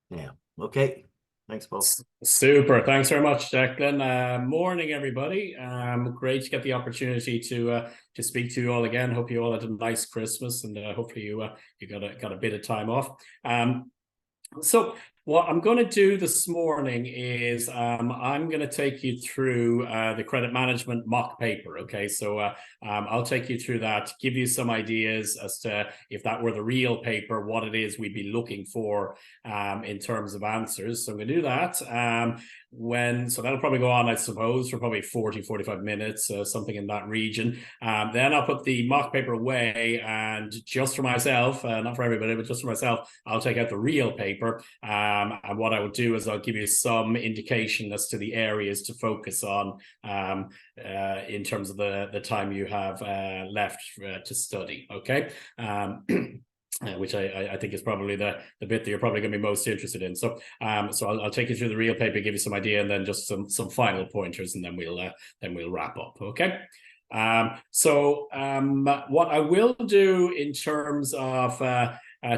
Yeah. Okay. Thanks, Paul. Super. Thanks very much, Declan. Morning, everybody. Great to get the opportunity to speak to you all again. Hope you all had a nice Christmas, and hopefully you got a bit of time off. So what I'm going to do this morning is I'm going to take you through the credit management mock paper. Okay, so I'll take you through that, give you some ideas as to if that were the real paper, what it is we'd be looking for in terms of answers. So I'm going to do that. So that'll probably go on, I suppose, for probably 40-45 minutes, something in that region. Then I'll put the mock paper away, and just for myself, not for everybody, but just for myself, I'll take out the real paper. And what I will do is I'll give you some indication as to the areas to focus on in terms of the time you have left to study. Okay. Which I think is probably the bit that you're probably going to be most interested in. So I'll take you through the real paper, give you some idea, and then just some final pointers, and then we'll wrap up. Okay. What I will do in terms of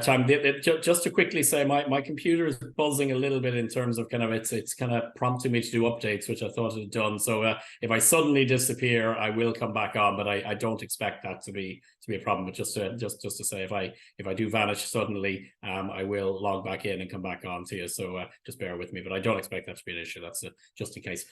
time, just to quickly say, my computer is buzzing a little bit in terms of kind of it's kind of prompting me to do updates, which I thought it had done. So if I suddenly disappear, I will come back on, but I don't expect that to be a problem. But just to say, if I do vanish suddenly, I will log back in and come back on to you. So just bear with me, but I don't expect that to be an issue. That's just in case.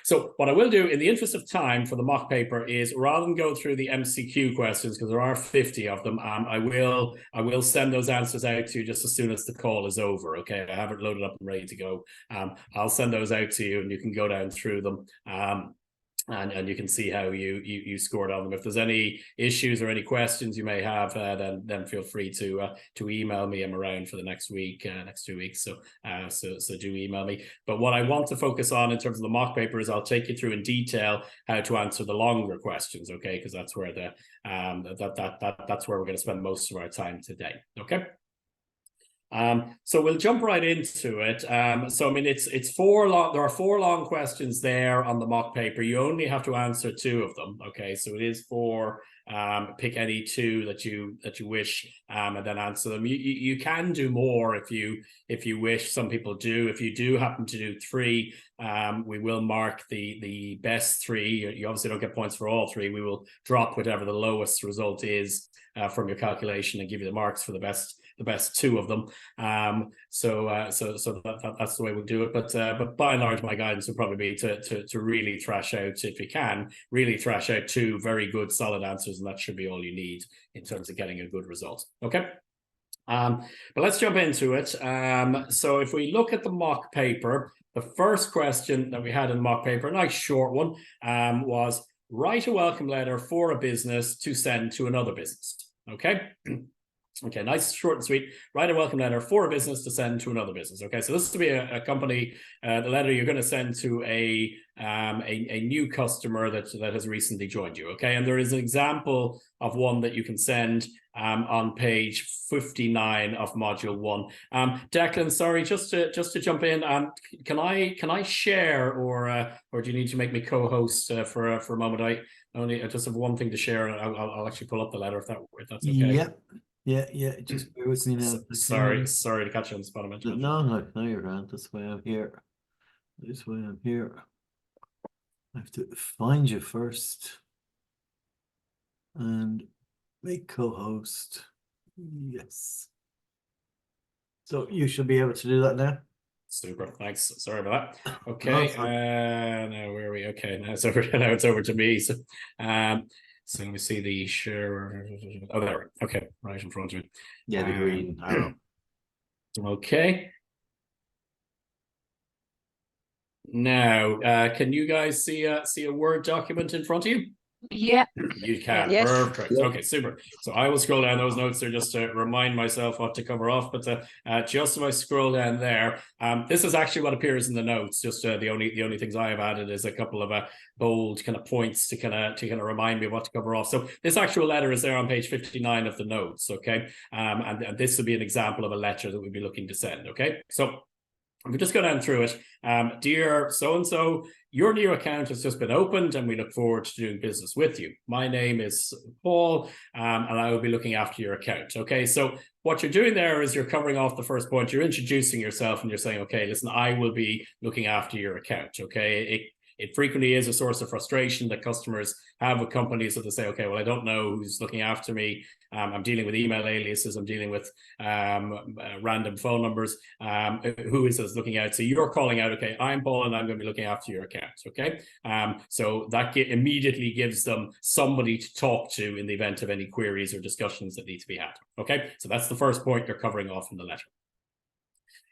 So what I will do in the interest of time for the mock paper is, rather than go through the MCQ questions, because there are 50 of them, I will send those answers out to you just as soon as the call is over. Okay, I have it loaded up and ready to go. I'll send those out to you, and you can go down through them. And you can see how you scored on them. If there's any issues or any questions you may have, then feel free to email me. I'm around for the next week, next 2 weeks. So do email me. But what I want to focus on in terms of the mock paper is I'll take you through in detail how to answer the longer questions. Okay, because that's where that's where we're going to spend most of our time today. Okay. So we'll jump right into it. So I mean, it's four long. There are four long questions there on the mock paper. You only have to answer two of them. Okay, so it is four. Pick any two that you wish, and then answer them. You can do more if you wish. Some people do. If you do happen to do three, we will mark the best three. You obviously don't get points for all three. We will drop whatever the lowest result is from your calculation and give you the marks for the best two of them. So that's the way we'll do it. But by and large, my guidance would probably be to really thrash out, if you can, really thrash out two very good solid answers, and that should be all you need in terms of getting a good result. Okay. But let's jump into it. So if we look at the mock paper, the first question that we had in the mock paper, a nice short one, was write a welcome letter for a business to send to another business. Okay. Okay, nice, short and sweet. Write a welcome letter for a business to send to another business. Okay, so this is to be a company. The letter you're going to send to a new customer that has recently joined you. Okay, and there is an example of one that you can send on page 59 of module 1. Declan, sorry, just to jump in. Can I share, or do you need to make me co-host for a moment? I just have one thing to share, and I'll actually pull up the letter if that's okay. Yep. Yeah. Just bear with me now. Sorry to catch you on the spot. No, you're around. That's why I'm here. I have to find you first and make co-host. Yes. So you should be able to do that now. Super. Thanks. Sorry about that. Okay. Now where are we? Okay. Now it's over to me. So let me see the share. Oh, there. Okay, right in front of me. Yeah, the green arrow. Okay. Now, can you guys see a Word document in front of you? Yeah. You can. Yes. Perfect. Okay, super. So I will scroll down those notes there just to remind myself what to cover off. But just if I scroll down there, this is actually what appears in the notes. Just the only things I have added is a couple of bold kind of points to kind of remind me of what to cover off. So this actual letter is there on page 59 of the notes. Okay, and this would be an example of a letter that we'd be looking to send. Okay, so we just go down through it. Dear so-and-so, your new account has just been opened and we look forward to doing business with you. My name is Paul, and I will be looking after your account. Okay, so what you're doing there is you're covering off the first point. You're introducing yourself and you're saying, okay, listen, I will be looking after your account. Okay, it frequently is a source of frustration that customers have with companies that they say, okay, well, I don't know who's looking after me. I'm dealing with email aliases. I'm dealing with random phone numbers. Who is this looking out? So you're calling out, okay, I'm Paul and I'm going to be looking after your account. Okay. So that immediately gives them somebody to talk to in the event of any queries or discussions that need to be had. Okay. So that's the first point you're covering off in the letter.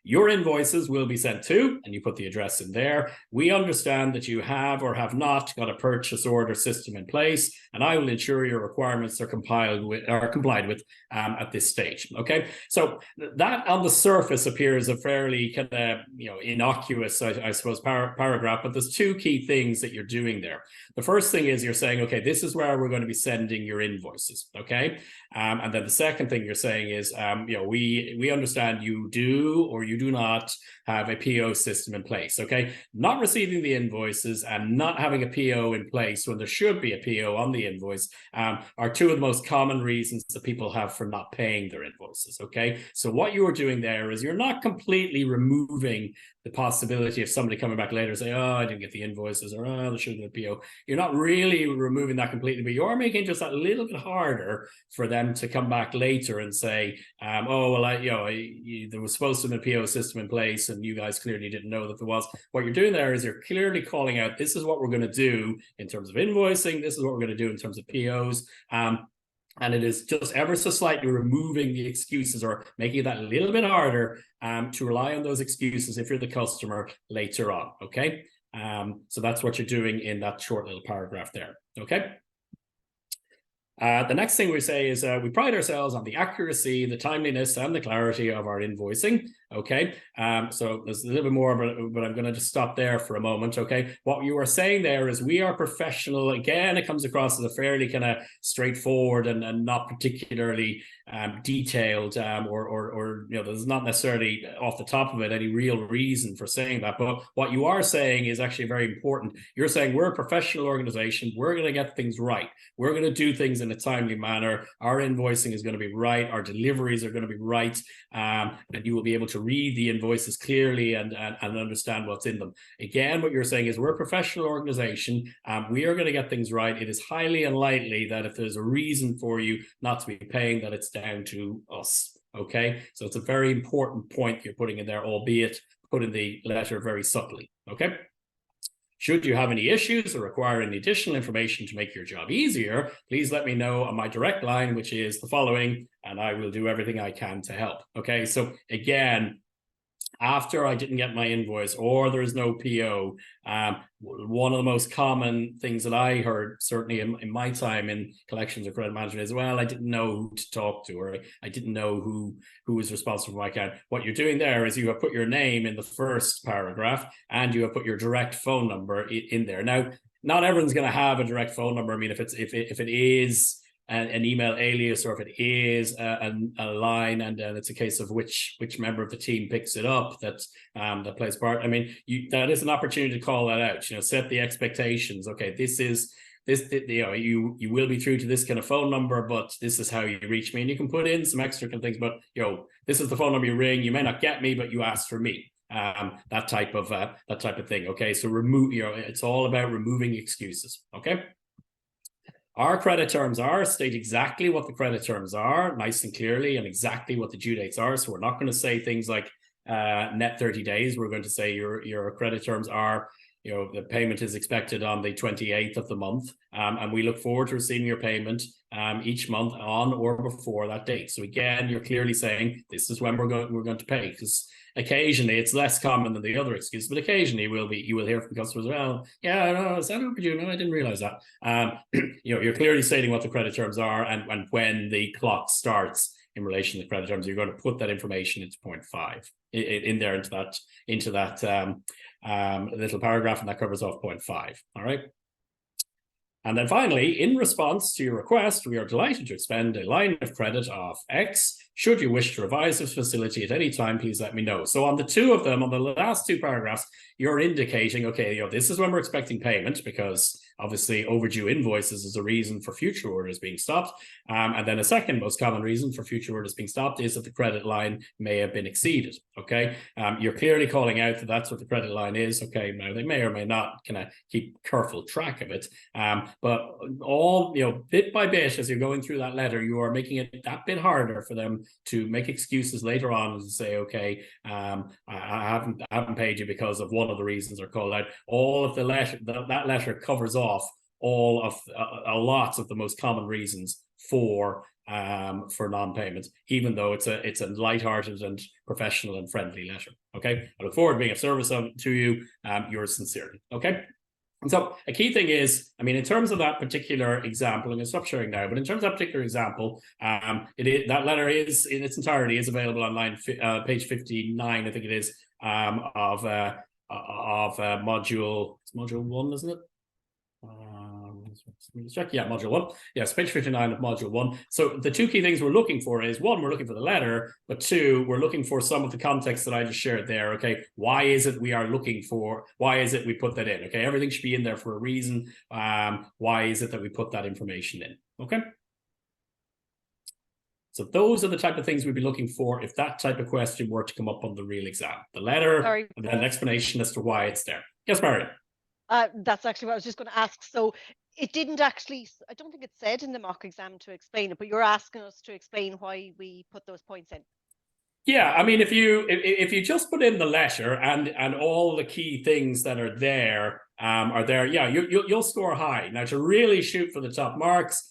Your invoices will be sent to, and you put the address in there. We understand that you have or have not got a purchase order system in place, and I will ensure your requirements are complied with at this stage. Okay, so that on the surface appears a fairly kind of innocuous, I suppose, paragraph, but there's two key things that you're doing there. The first thing is you're saying, okay, this is where we're going to be sending your invoices. Okay, and then the second thing you're saying is, we understand you do or you do not have a PO system in place. Okay, not receiving the invoices and not having a PO in place when there should be a PO on the invoice are two of the most common reasons that people have for not paying their invoices. Okay, so what you are doing there is you're not completely removing the possibility of somebody coming back later and say, oh, I didn't get the invoices, or oh, there shouldn't be a PO. You're not really removing that completely, but you're making just that little bit harder for them to come back later and say, oh, well, there was supposed to be a PO system in place and you guys clearly didn't know that there was. What you're doing there is you're clearly calling out, this is what we're going to do in terms of invoicing, this is what we're going to do in terms of POs. And it is just ever so slightly removing the excuses or making it that little bit harder to rely on those excuses if you're the customer later on. Okay. So that's what you're doing in that short little paragraph there. Okay. The next thing we say is we pride ourselves on the accuracy, the timeliness, and the clarity of our invoicing. Okay, so there's a little bit more, but I'm going to just stop there for a moment. Okay, what you are saying there is we are professional. Again, it comes across as a fairly kind of straightforward and not particularly detailed, or there's not necessarily off the top of it any real reason for saying that. But what you are saying is actually very important. You're saying we're a professional organization. We're going to get things right. We're going to do things in a timely manner. Our invoicing is going to be right. Our deliveries are going to be right, and you will be able to read the invoices clearly and understand what's in them. Again, what you're saying is we're a professional organization. We are going to get things right. It is highly unlikely that if there's a reason for you not to be paying, that it's down to us. Okay, so it's a very important point you're putting in there, albeit put in the letter very subtly. Okay. Should you have any issues or require any additional information to make your job easier, please let me know on my direct line, which is the following, and I will do everything I can to help. Okay, so again, after I didn't get my invoice or there's no PO, one of the most common things that I heard, certainly in my time in collections or credit management, is, well, I didn't know who to talk to, or I didn't know who was responsible for my account. What you're doing there is you have put your name in the first paragraph and you have put your direct phone number in there. Now, not everyone's going to have a direct phone number. I mean, if it is an email alias, or if it is a line, and it's a case of which member of the team picks it up that plays part. I mean, that is an opportunity to call that out. Set the expectations. Okay, you will be through to this kind of phone number, but this is how you reach me, and you can put in some extra things. But this is the phone number you ring. You may not get me, but you asked for me. That type of thing. Okay, so remove. It's all about removing excuses. Okay. Our credit terms state exactly what the credit terms are, nice and clearly, and exactly what the due dates are. So we're not going to say things like net 30 days. We're going to say your credit terms are, the payment is expected on the 28th of the month, and we look forward to receiving your payment each month on or before that date. So again, you're clearly saying this is when we're going to pay, because occasionally it's less common than the other excuse, but occasionally you will hear from customers, well, yeah, no, is that overdue? No, I didn't realize that. You're clearly stating what the credit terms are and when the clock starts in relation to the credit terms. You're going to put that information into point 5 in there into that little paragraph, and that covers off point 5. All right. And then finally, in response to your request, we are delighted to expend a line of credit of X. Should you wish to revise this facility at any time, please let me know. So on the two of them, on the last two paragraphs, you're indicating, okay, this is when we're expecting payment, because obviously overdue invoices is a reason for future orders being stopped. And then a second most common reason for future orders being stopped is that the credit line may have been exceeded. Okay, you're clearly calling out that that's what the credit line is. Okay, now they may or may not kind of keep careful track of it. But all, bit by bit, as you're going through that letter, you are making it that bit harder for them to make excuses later on and say, okay, I haven't paid you because of one of the reasons are called out. All of the letter, that letter covers off all of a lot of the most common reasons for non-payment, even though it's a light-hearted and professional and friendly letter. Okay, I look forward to being of service to you. Yours sincerely. Okay. And so a key thing is, in terms of that particular example, I'm going to stop sharing now, but in terms of that particular example, that letter is in its entirety is available online, page 59, I think it is, of module 1, isn't it? Check. Yeah, module 1. Yes, page 59 of module 1. So the two key things we're looking for is, one, we're looking for the letter, but two, we're looking for some of the context that I just shared there. Okay, why is it we are looking for, why is it we put that in? Okay, everything should be in there for a reason. Why is it that we put that information in? Okay. So those are the type of things we'd be looking for if that type of question were to come up on the real exam. The letter, and then an explanation as to why it's there. Yes, Marion. That's actually what I was just going to ask. So it didn't actually, I don't think it said in the mock exam to explain it, but you're asking us to explain why we put those points in. Yeah, if you just put in the letter and all the key things that are there, yeah, you'll score high. Now, to really shoot for the top marks,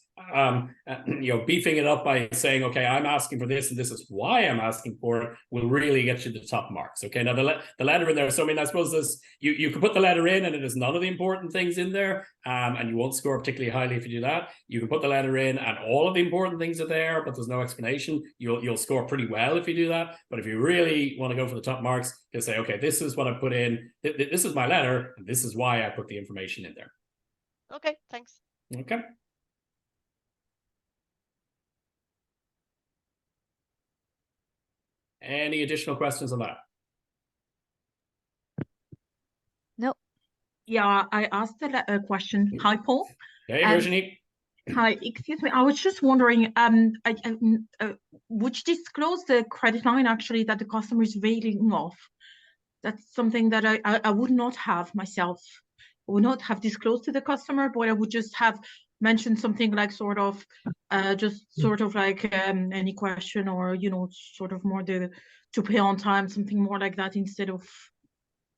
beefing it up by saying, okay, I'm asking for this and this is why I'm asking for it, will really get you the top marks. Okay, now the letter in there, so I suppose this, you could put the letter in and it has none of the important things in there, and you won't score particularly highly if you do that. You can put the letter in and all of the important things are there, but there's no explanation. You'll score pretty well if you do that. But if you really want to go for the top marks, you'll say, okay, this is what I put in, this is my letter, and this is why I put the information in there. Okay, thanks. Okay. Any additional questions on that? No. Yeah, I asked a question. Hi, Paul. Hey, Virginie. Hi, excuse me. I was just wondering, would you disclose the credit line actually that the customer is veiling off? That's something that I would not have myself. I would not have disclosed to the customer, but I would just have mentioned something like any question or, sort of more to pay on time, something more like that instead of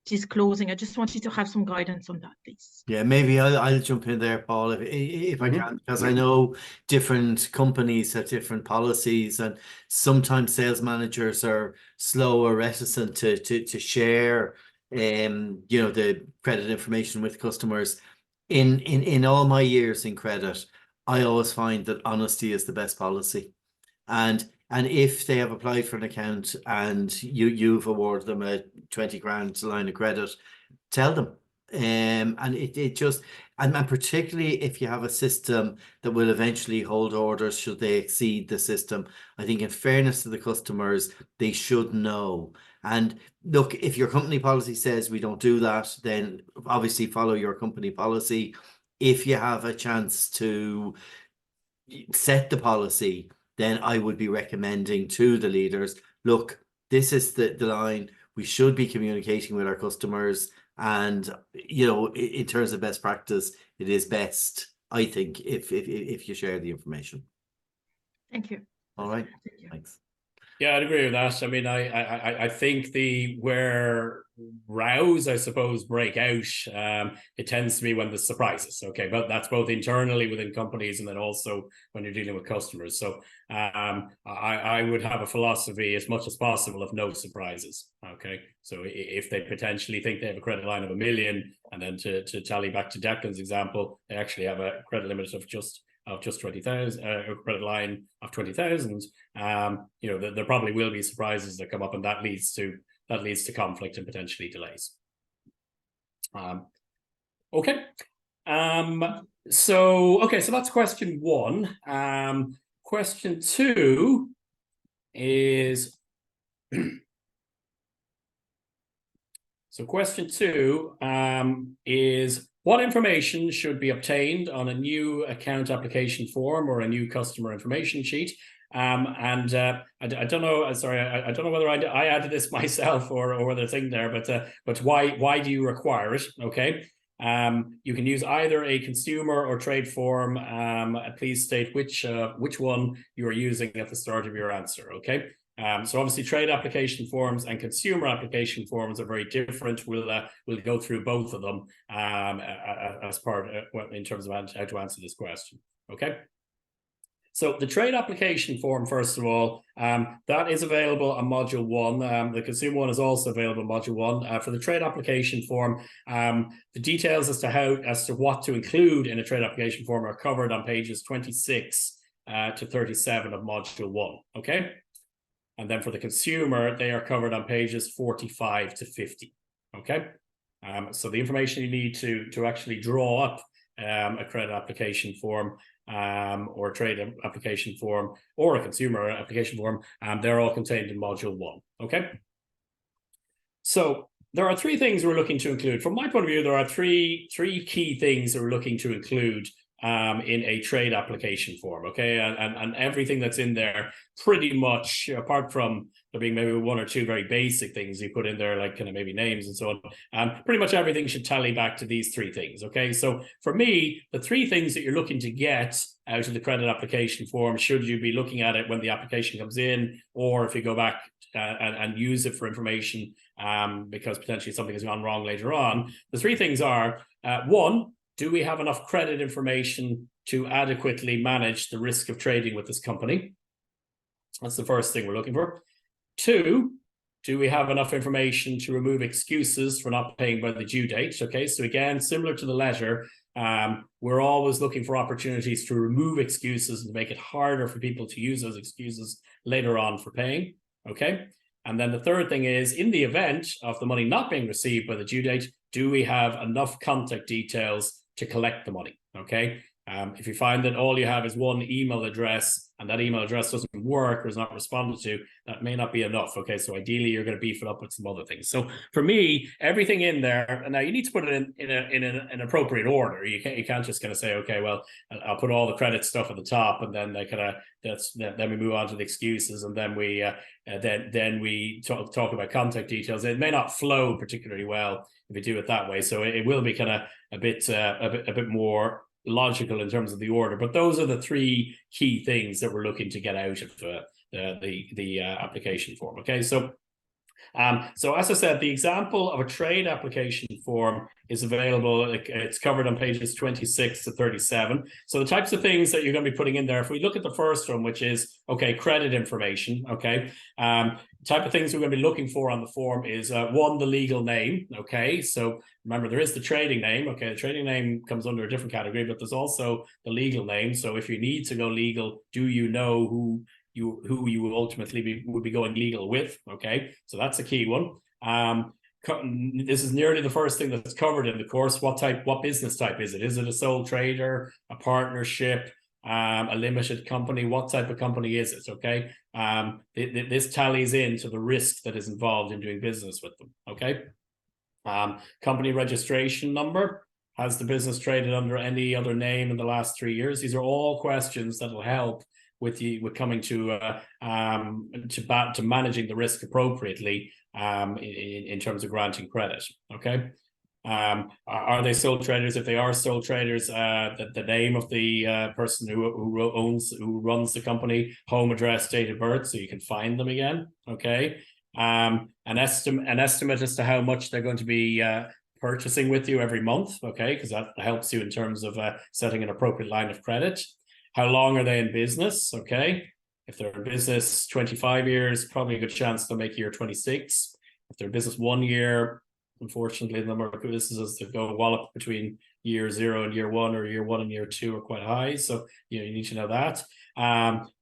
disclosing. I just wanted to have some guidance on that, please. Yeah, maybe I'll jump in there, Paul, if I can, because I know different companies have different policies, and sometimes sales managers are slow or reticent to share the credit information with customers. In all my years in credit, I always find that honesty is the best policy. And if they have applied for an account and you've awarded them a 20 grand line of credit, tell them. And particularly if you have a system that will eventually hold orders should they exceed the system, I think in fairness to the customers, they should know. And look, if your company policy says we don't do that, then obviously follow your company policy. If you have a chance to set the policy, then I would be recommending to the leaders, look, this is the line. We should be communicating with our customers. And, in terms of best practice, it is best, I think, if you share the information. Thank you. All right. Thank you. Thanks. Yeah, I'd agree with that. I think where rows, I suppose, break out, it tends to be when there's surprises. Okay, but that's both internally within companies and then also when you're dealing with customers. So I would have a philosophy as much as possible of no surprises. Okay, so if they potentially think they have a credit line of $1 million, and then to tally back to Declan's example, they actually have a credit limit of just 20,000, a credit line of 20,000. There probably will be surprises that come up, and that leads to conflict and potentially delays. Okay, So that's question one. Question two is what information should be obtained on a new account application form or a new customer information sheet? I don't know. Sorry, I don't know whether I added this myself or whether it's in there. But why do you require it? Okay. You can use either a consumer or trade form. Please state which one you are using at the start of your answer. Okay. So obviously trade application forms and consumer application forms are very different. We'll go through both of them as part in terms of how to answer this question. Okay. So the trade application form, first of all, that is available on module 1. The consumer one is also available in module 1. For the trade application form, the details as to what to include in a trade application form are covered on pages 26 to 37 of module 1. Okay. And then for the consumer, they are covered on pages 45 to 50. Okay. So the information you need to actually draw up a credit application form or a trade application form or a consumer application form, they're all contained in module 1. Okay. So there are 3 things we're looking to include. From my point of view, there are three key things that we're looking to include in a trade application form. Okay. And everything that's in there, pretty much, apart from there being maybe 1 or 2 very basic things you put in there, like kind of maybe names and so on, pretty much everything should tally back to these 3 things. Okay. So for me, the 3 things that you're looking to get out of the credit application form, should you be looking at it when the application comes in, or if you go back and use it for information because potentially something has gone wrong later on, the 3 things are, 1, do we have enough credit information to adequately manage the risk of trading with this company? That's the first thing we're looking for. 2, do we have enough information to remove excuses for not paying by the due date? Okay, so again, similar to the letter, we're always looking for opportunities to remove excuses and to make it harder for people to use those excuses later on for paying. Okay, and then the third thing is, in the event of the money not being received by the due date, do we have enough contact details to collect the money? Okay. If you find that all you have is 1 email address and that email address doesn't work or is not responded to, that may not be enough. Okay, so ideally you're going to beef it up with some other things. So for me, everything in there, and now you need to put it in an appropriate order. You can't just kind of say, okay, well, I'll put all the credit stuff at the top, and then then we move on to the excuses, and then we talk about contact details. It may not flow particularly well if you do it that way. So it will be kind of a bit more logical in terms of the order, but those are the 3 key things that we're looking to get out of the application form. Okay, so as I said, the example of a trade application form is available. It's covered on pages 26 to 37. So the types of things that you're going to be putting in there, if we look at the first one, which is, okay, credit information. Okay, type of things we're going to be looking for on the form is 1, the legal name. Okay, so remember, there is the trading name. Okay, the trading name comes under a different category, but there's also the legal name. So if you need to go legal, do you know who you will ultimately would be going legal with? Okay, so that's a key one. This is nearly the first thing that's covered in the course. What business type is it? Is it a sole trader, a partnership, a limited company? What type of company is it? Okay, this tallies into the risk that is involved in doing business with them. Okay, company registration number. Has the business traded under any other name in the last 3 years? These are all questions that will help with coming to managing the risk appropriately in terms of granting credit. Okay, are they sole traders? If they are sole traders, the name of the person who runs the company, home address, date of birth, so you can find them again. Okay, an estimate as to how much they're going to be purchasing with you every month. Okay, because that helps you in terms of setting an appropriate line of credit. How long are they in business? Okay, if they're in business 25 years, probably a good chance they'll make year 26. If they're in business 1 year, unfortunately, the number of businesses that go wallop between year 0 and year 1, or year 1 and year 2, are quite high. So you need to know that.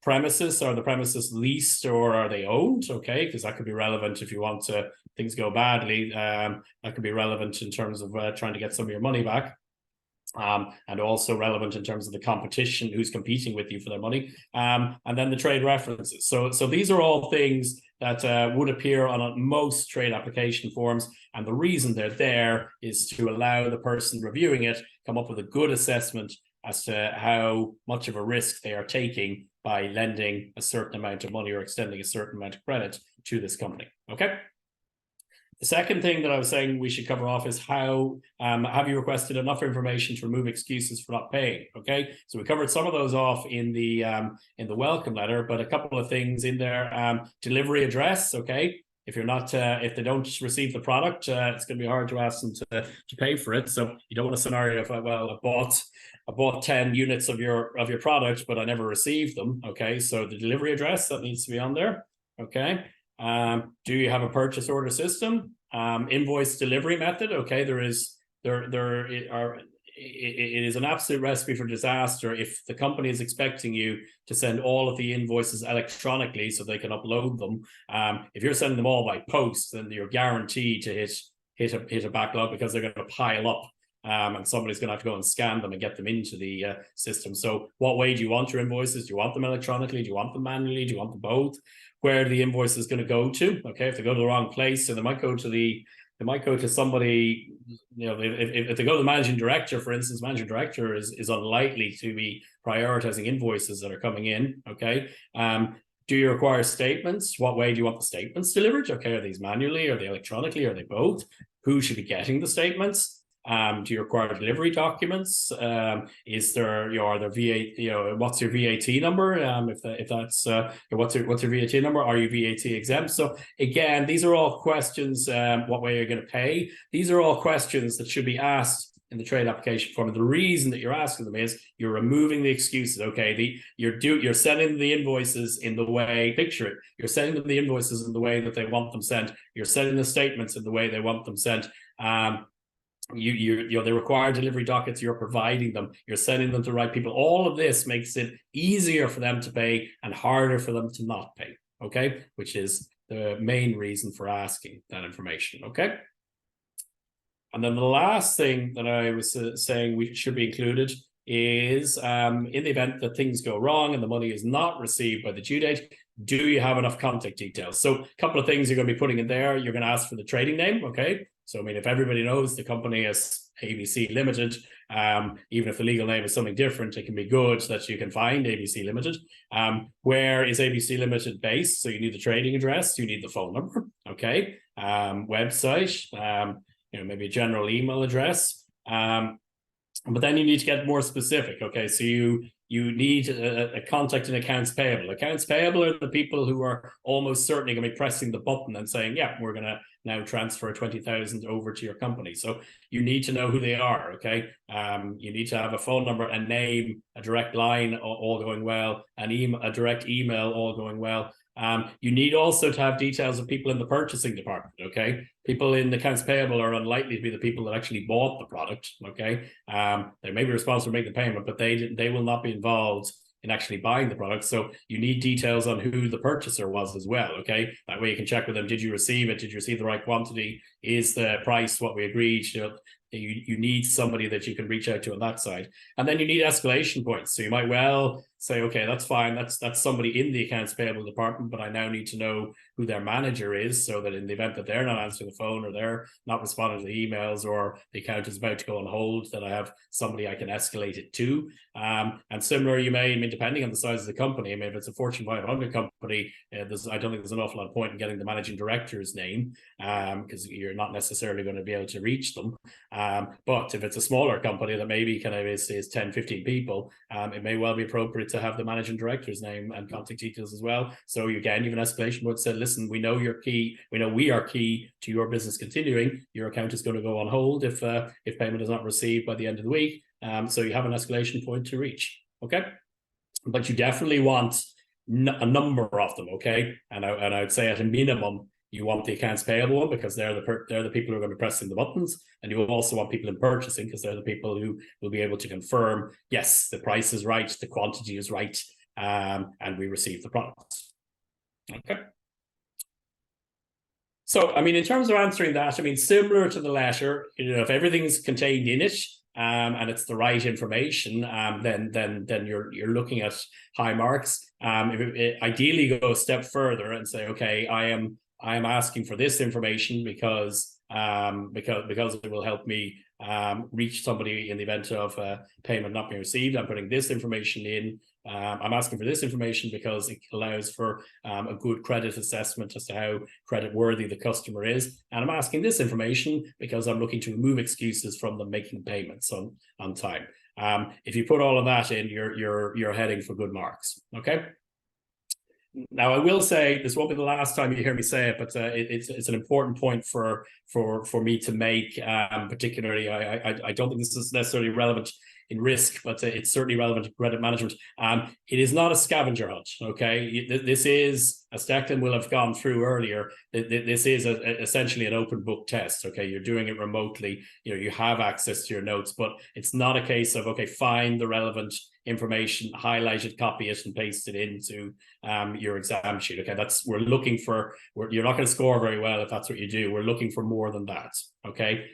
Premises, are the premises leased or are they owned? Okay, because that could be relevant if you want things go badly. That could be relevant in terms of trying to get some of your money back. and also relevant in terms of the competition, who's competing with you for their money, and then the trade references. So these are all things that would appear on most trade application forms, and the reason they're there is to allow the person reviewing it come up with a good assessment as to how much of a risk they are taking by lending a certain amount of money or extending a certain amount of credit to this company. Okay. The second thing that I was saying we should cover off is how have you requested enough information to remove excuses for not paying? Okay, so we covered some of those off in the welcome letter, but a couple of things in there. Delivery address. Okay, if you're not if they don't receive the product, it's going to be hard to ask them to pay for it. So you don't want a scenario of, well, I bought 10 units of your product, but I never received them. Okay, so the delivery address, that needs to be on there. Okay. Do you have a purchase order system? Invoice delivery method. Okay, it is an absolute recipe for disaster if the company is expecting you to send all of the invoices electronically so they can upload them. If you're sending them all by post, then you're guaranteed to hit a backlog, because they're going to pile up. And somebody's going to have to go and scan them and get them into the system. So what way do you want your invoices? Do you want them electronically? Do you want them manually? Do you want them both? Where are the invoices going to go to? Okay, if they go to the wrong place, so they might go to somebody, you know, if they go to the managing director, for instance, managing director is unlikely to be prioritizing invoices that are coming in. Okay. Do you require statements? What way do you want the statements delivered? Okay, are these manually? Are they electronically? Are they both? Who should be getting the statements? Do you require delivery documents? Is there VAT? What's your VAT number? If that's what's your VAT number? Are you VAT exempt? So again, these are all questions. What way are you going to pay? These are all questions that should be asked in the trade application form. And the reason that you're asking them is you're removing the excuses. Okay, you're sending the invoices in the way, picture it. You're sending them the invoices in the way that they want them sent. You're sending the statements in the way they want them sent. They require delivery dockets, you're providing them, you're sending them to the right people. All of this makes it easier for them to pay and harder for them to not pay. Okay, which is the main reason for asking that information. Okay. And then the last thing that I was saying we should be included is in the event that things go wrong and the money is not received by the due date, do you have enough contact details? So a couple of things you're going to be putting in there. You're going to ask for the trading name. Okay. So, I mean, if everybody knows the company is ABC Limited, even if the legal name is something different, it can be good that you can find ABC Limited. Where is ABC Limited based? So you need the trading address, you need the phone number, okay, website, maybe a general email address. But then you need to get more specific, okay? So you need a contact in accounts payable. Accounts payable are the people who are almost certainly going to be pressing the button and saying, yeah, we're going to now transfer 20,000 over to your company. So you need to know who they are, okay? You need to have a phone number, a name, a direct line, all going well, a direct email, all going well. You need also to have details of people in the purchasing department, okay? People in accounts payable are unlikely to be the people that actually bought the product, okay? They may be responsible for making the payment, but they will not be involved in actually buying the product. So you need details on who the purchaser was as well, okay? That way you can check with them, did you receive it? Did you receive the right quantity? Is the price what we agreed? You need somebody that you can reach out to on that side. And then you need escalation points. So you might well say, okay, that's fine. That's somebody in the accounts payable department, but I now need to know who their manager is, so that in the event that they're not answering the phone or they're not responding to the emails or the account is about to go on hold, that I have somebody I can escalate it to. And similar, you may, depending on the size of the company, if it's a Fortune 500 company, I don't think there's an awful lot of point in getting the managing director's name, because you're not necessarily going to be able to reach them. But if it's a smaller company that maybe kind of is 10, 15 people, it may well be appropriate to have the managing director's name and contact details as well. So again, you have an escalation point, said, listen, we know you're key. We know we are key to your business continuing. Your account is going to go on hold if payment is not received by the end of the week. So you have an escalation point to reach. Okay. But you definitely want a number of them. Okay. And I would say at a minimum, you want the accounts payable one, because they're the people who are going to be pressing the buttons, and you will also want people in purchasing, because they're the people who will be able to confirm, yes, the price is right, the quantity is right, and we received the product. Okay. So, in terms of answering that, similar to the letter, if everything's contained in it, and it's the right information, then you're looking at high marks. Ideally, go a step further and say, okay, I am asking for this information because it will help me reach somebody in the event of payment not being received. I'm putting this information in. I'm asking for this information because it allows for a good credit assessment as to how credit worthy the customer is. And I'm asking this information because I'm looking to remove excuses from them making payments on time. If you put all of that in, you're heading for good marks. Okay. Now, I will say this won't be the last time you hear me say it, but it's an important point for me to make. Particularly, I don't think this is necessarily relevant in risk, but it's certainly relevant to credit management. It is not a scavenger hunt. Okay, this is, as Declan will have gone through earlier, this is essentially an open book test. Okay, you're doing it remotely. You have access to your notes, but it's not a case of, okay, find the relevant information, highlight it, copy it, and paste it into your exam sheet. Okay, you're not going to score very well if that's what you do. We're looking for more than that. Okay,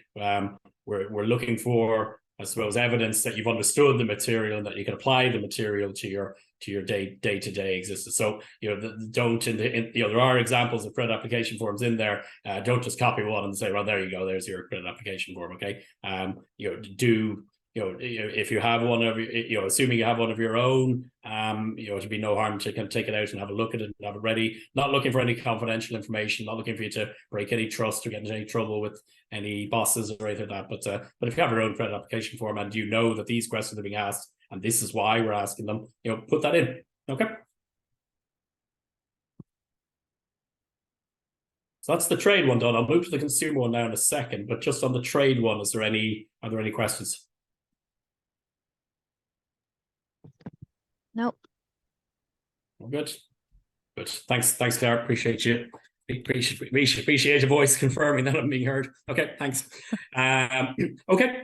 we're looking for, I suppose, evidence that you've understood the material and that you can apply the material to your day-to-day existence. So there are examples of credit application forms in there. Don't just copy one and say, well, there you go, there's your credit application form. Okay, if you have one of assuming you have one of your own, it'd be no harm to kind of take it out and have a look at it and have it ready. Not looking for any confidential information, not looking for you to break any trust or get into any trouble with any bosses or anything like that. But if you have your own credit application form and you know that these questions are being asked and this is why we're asking them, put that in. Okay. So that's the trade one done. I'll move to the consumer one now in a second, but just on the trade one, are there any questions? Nope. Good. Thanks, Claire. Appreciate you. Appreciate your voice confirming that I'm being heard. Okay, thanks. Okay.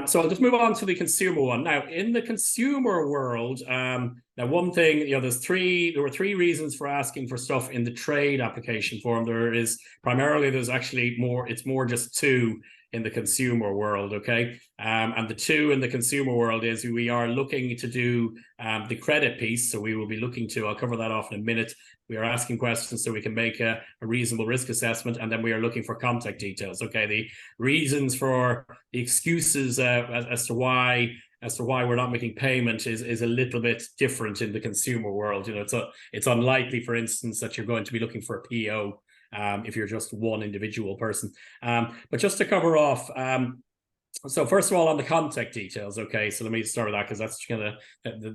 So I'll just move on to the consumer one. Now, in the consumer world, now one thing, there were three reasons for asking for stuff in the trade application form. There's actually more, it's more just two in the consumer world, okay? And the two in the consumer world is we are looking to do the credit piece. So we will be looking to, I'll cover that off in a minute. We are asking questions so we can make a reasonable risk assessment, and then we are looking for contact details. Okay, the reasons for the excuses as to why we're not making payment is a little bit different in the consumer world. It's unlikely, for instance, that you're going to be looking for a PO if you're just one individual person. But just to cover off, so first of all, on the contact details, okay, so let me start with that because that's kind of,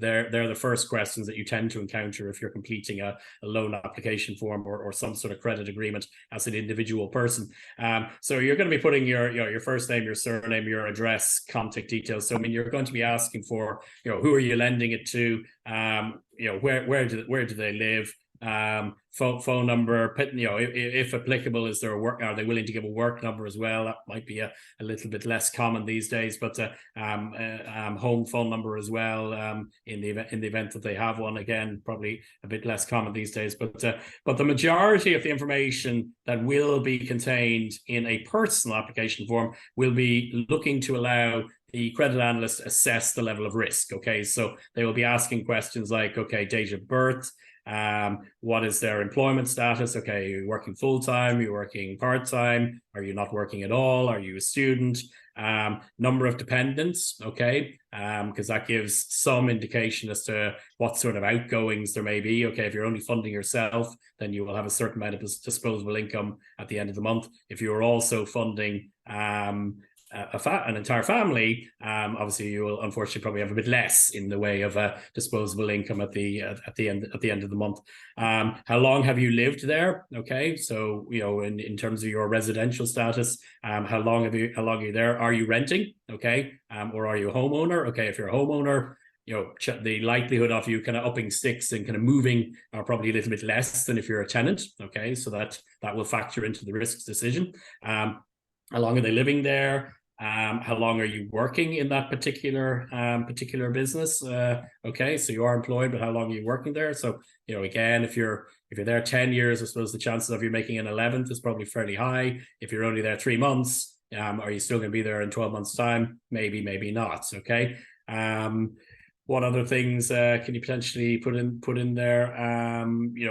they're the first questions that you tend to encounter if you're completing a loan application form or some sort of credit agreement as an individual person. So you're going to be putting your first name, your surname, your address, contact details. So I mean, you're going to be asking for, who are you lending it to? Where do they live? Phone number, if applicable, is there are they willing to give a work number as well? That might be a little bit less common these days, but home phone number as well, in the event that they have one, again probably a bit less common these days, but the majority of the information that will be contained in a personal application form will be looking to allow the credit analyst assess the level of risk. Okay, so they will be asking questions like, okay, date of birth, what is their employment status? Okay, are you working full-time? Are you working part-time? Are you not working at all? Are you a student? Number of dependents, okay, because that gives some indication as to what sort of outgoings there may be. Okay, if you're only funding yourself, then you will have a certain amount of disposable income at the end of the month. If you're also funding an entire family, obviously you will unfortunately probably have a bit less in the way of disposable income at the end of the month. How long have you lived there? Okay, so in terms of your residential status, how long are you there? Are you renting? Okay, or are you a homeowner? Okay, if you're a homeowner, the likelihood of you kind of upping sticks and kind of moving are probably a little bit less than if you're a tenant. Okay, so that will factor into the risks decision. How long are they living there? How long are you working in that particular business? Okay, so you are employed, but how long are you working there? So again, if you're there 10 years, I suppose the chances of you making an 11th is probably fairly high. If you're only there 3 months, Are you still going to be there in 12 months' time? Maybe, maybe not. Okay. What other things can you potentially put in there?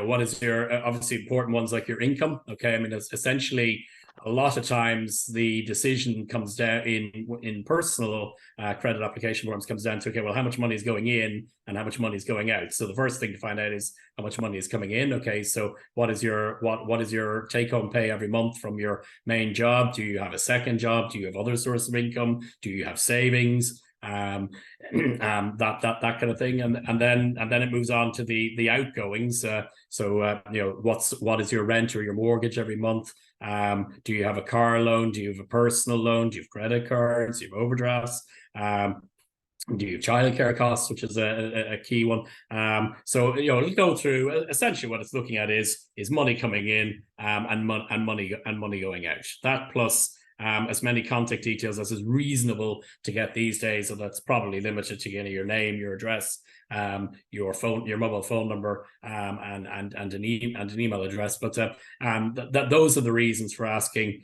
What is your obviously important ones like your income? Okay, I mean, it's essentially a lot of times the decision comes down in personal credit application forms comes down to, okay, well, how much money is going in and how much money is going out? So the first thing to find out is how much money is coming in. Okay, so what is your take-home pay every month from your main job? Do you have a second job? Do you have other source of income? Do you have savings? That kind of thing, and then it moves on to the outgoings. What is your rent or your mortgage every month? Do you have a car loan? Do you have a personal loan? Do you have credit cards? Do you have overdrafts? Do you have childcare costs, which is a key one? So you go through. Essentially, what it's looking at is money coming in and money going out. That plus as many contact details as is reasonable to get these days. So that's probably limited to your name, your address, your mobile phone number, and an email address. But those are the reasons for asking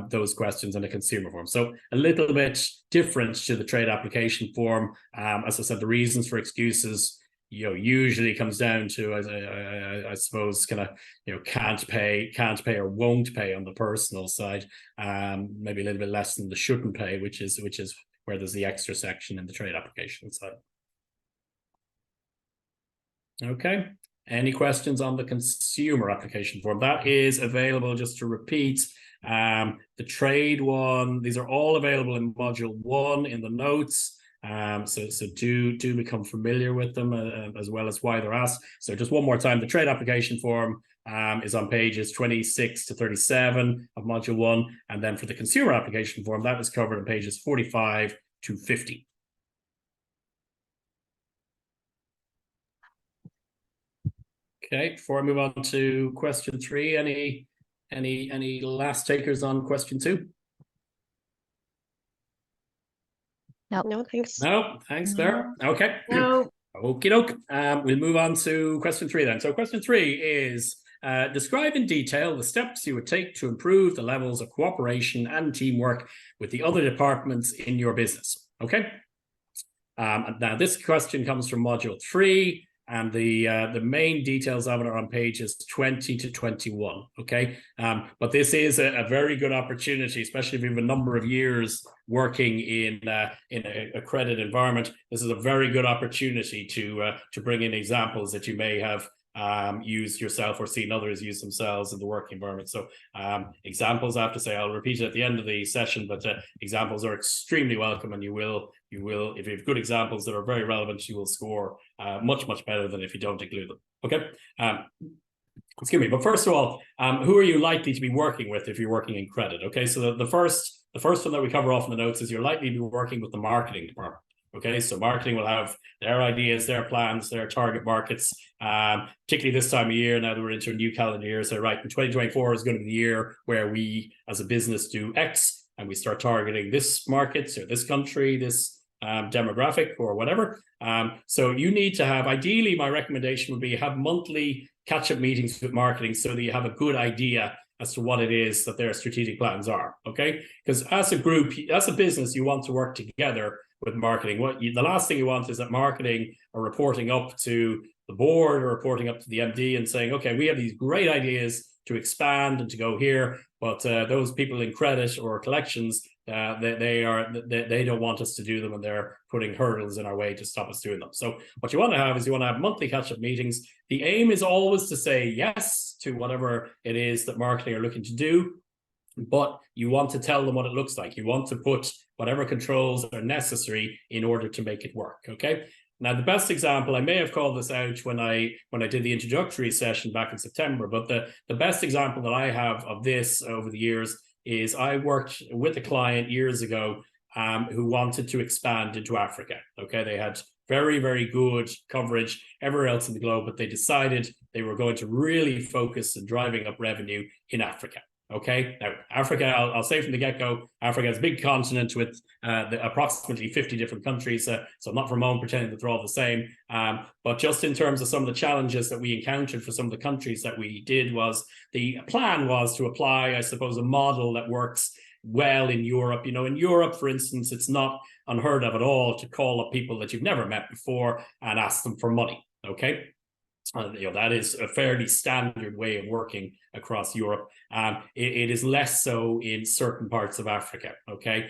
those questions in a consumer form. So a little bit different to the trade application form. As I said, the reasons for excuses usually comes down to, I suppose, kind of, can't pay or won't pay on the personal side. Maybe a little bit less than the shouldn't pay, which is where there's the extra section in the trade application side. Okay. Any questions on the consumer application form? That is available, just to repeat. The trade one, these are all available in module 1 in the notes. So do become familiar with them, as well as why they're asked. So just one more time, the trade application form is on pages 26 to 37 of module 1. And then for the consumer application form, that is covered on pages 45 to 50. Okay, before I move on to question 3, any last takers on question 2? No, thanks. No, thanks there. Okay. No. Okie doke. We'll move on to question 3 then. So question 3 is describe in detail the steps you would take to improve the levels of cooperation and teamwork with the other departments in your business. Okay. Now this question comes from module 3. And the main details of it are on pages 20 to 21. Okay, but this is a very good opportunity, especially if you have a number of years working in a credit environment. This is a very good opportunity to bring in examples that you may have used yourself or seen others use themselves in the work environment. So examples, I have to say, I'll repeat it at the end of the session, but examples are extremely welcome, and you will, if you have good examples that are very relevant, you will score much better than if you don't include them. Okay. Excuse me. But first of all, who are you likely to be working with if you're working in credit? Okay. So the first one that we cover off in the notes is you're likely to be working with the marketing department. Okay, so marketing will have their ideas, their plans, their target markets, particularly this time of year, now that we're into a new calendar year. So right, in 2024 is going to be the year where we as a business do X and we start targeting this market or this country, this demographic or whatever. So you need to have, ideally, my recommendation would be have monthly catch-up meetings with marketing so that you have a good idea as to what it is that their strategic plans are. Okay, because as a group, as a business, you want to work together with marketing. The last thing you want is that marketing are reporting up to the board or reporting up to the MD and saying, okay, we have these great ideas to expand and to go here, but those people in credit or collections, they don't want us to do them, and they're putting hurdles in our way to stop us doing them. So what you want to have is you want to have monthly catch-up meetings. The aim is always to say yes to whatever it is that marketing are looking to do, but you want to tell them what it looks like. You want to put whatever controls are necessary in order to make it work. Okay. Now, the best example, I may have called this out when I did the introductory session back in September, but the best example that I have of this over the years is I worked with a client years ago who wanted to expand into Africa. Okay. They had very, very good coverage everywhere else in the globe, but they decided they were going to really focus on driving up revenue in Africa. Okay, now Africa, I'll say from the get-go, Africa is a big continent with approximately 50 different countries. So I'm not for a moment pretending that they're all the same. But just in terms of some of the challenges that we encountered for some of the countries that we did, was the plan was to apply, I suppose, a model that works well in Europe. You know, in Europe, for instance, it's not unheard of at all to call up people that you've never met before and ask them for money. Okay. You know, that is a fairly standard way of working across Europe. It is less so in certain parts of Africa. Okay,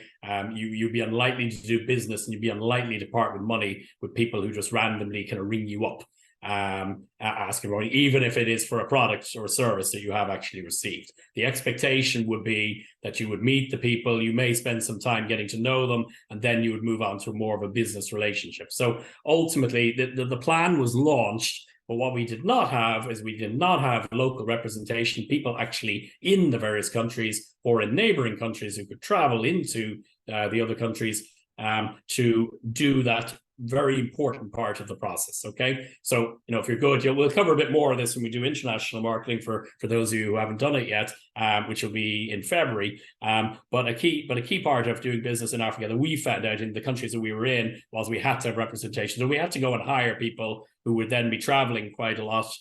you'd be unlikely to do business, and you'd be unlikely to part with money with people who just randomly kind of ring you up, asking for money, even if it is for a product or a service that you have actually received. The expectation would be that you would meet the people, you may spend some time getting to know them, and then you would move on to more of a business relationship. So ultimately, the plan was launched. But what we did not have is we did not have local representation, people actually in the various countries or in neighboring countries who could travel into the other countries to do that very important part of the process. Okay, so you know, if you're good, we'll cover a bit more of this when we do international marketing for those of you who haven't done it yet, which will be in February. But a key part of doing business in Africa that we found out in the countries that we were in was we had to have representation. So we had to go and hire people who would then be traveling quite a lot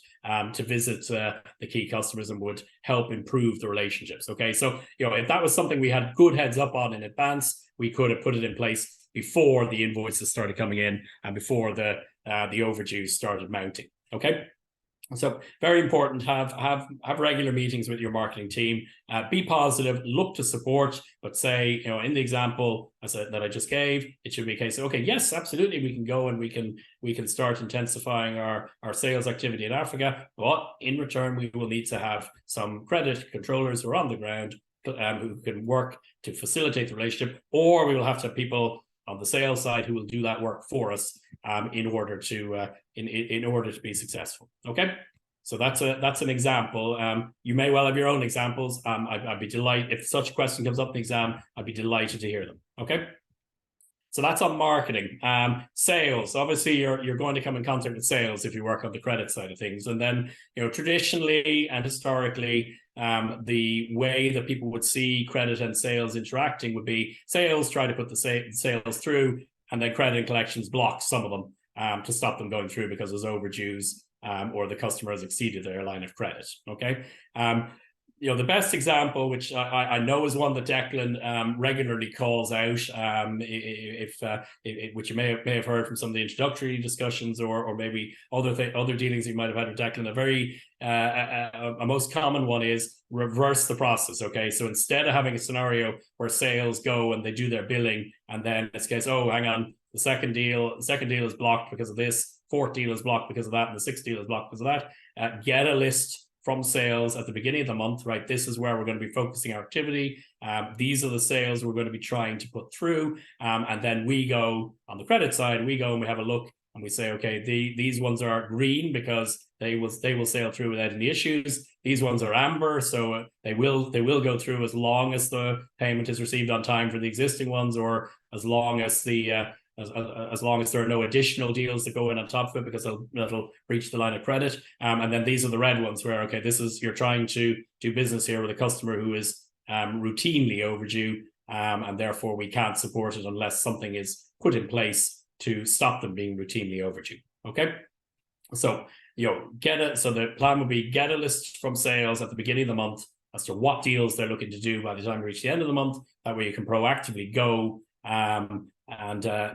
to visit the key customers and would help improve the relationships. Okay, so you know, if that was something we had good heads up on in advance, we could have put it in place before the invoices started coming in and before the overdues started mounting. Okay, so very important. Have regular meetings with your marketing team. Be positive. Look to support. But say, you know, in the example that I just gave, it should be a case of, okay, yes, absolutely, we can go and we can start intensifying our sales activity in Africa. But in return, we will need to have some credit controllers who are on the ground who can work to facilitate the relationship, or we will have to have people on the sales side who will do that work for us in order to be successful. Okay, so that's an example. You may well have your own examples. I'd be delighted if such a question comes up in the exam. I'd be delighted to hear them. Okay, so that's on marketing. Sales, obviously you're going to come in contact with sales if you work on the credit side of things, and then, you know, traditionally and historically, the way that people would see credit and sales interacting would be sales try to put the sales through, and then credit and collections block some of them to stop them going through because there's overdues or the customer has exceeded their line of credit. Okay. You know, the best example, which I know is one that Declan regularly calls out, which you may have heard from some of the introductory discussions, or maybe other dealings you might have had with Declan. A most common one is reverse the process. Okay, so instead of having a scenario where sales go and they do their billing, and then it's case, oh, hang on, the second deal is blocked because of this, fourth deal is blocked because of that, and the sixth deal is blocked because of that. Get a list from sales at the beginning of the month, right? This is where we're going to be focusing our activity. These are the sales we're going to be trying to put through. And then we go on the credit side, we go and we have a look and we say, okay, these ones are green because they will sail through without any issues. These ones are amber, so they will go through as long as the payment is received on time for the existing ones, or as long as as long as there are no additional deals that go in on top of it, because that'll reach the line of credit. And then these are the red ones where, okay, you're trying to do business here with a customer who is routinely overdue, and therefore we can't support it unless something is put in place to stop them being routinely overdue. Okay, so you know, so the plan would be get a list from sales at the beginning of the month as to what deals they're looking to do by the time we reach the end of the month. That way you can proactively go and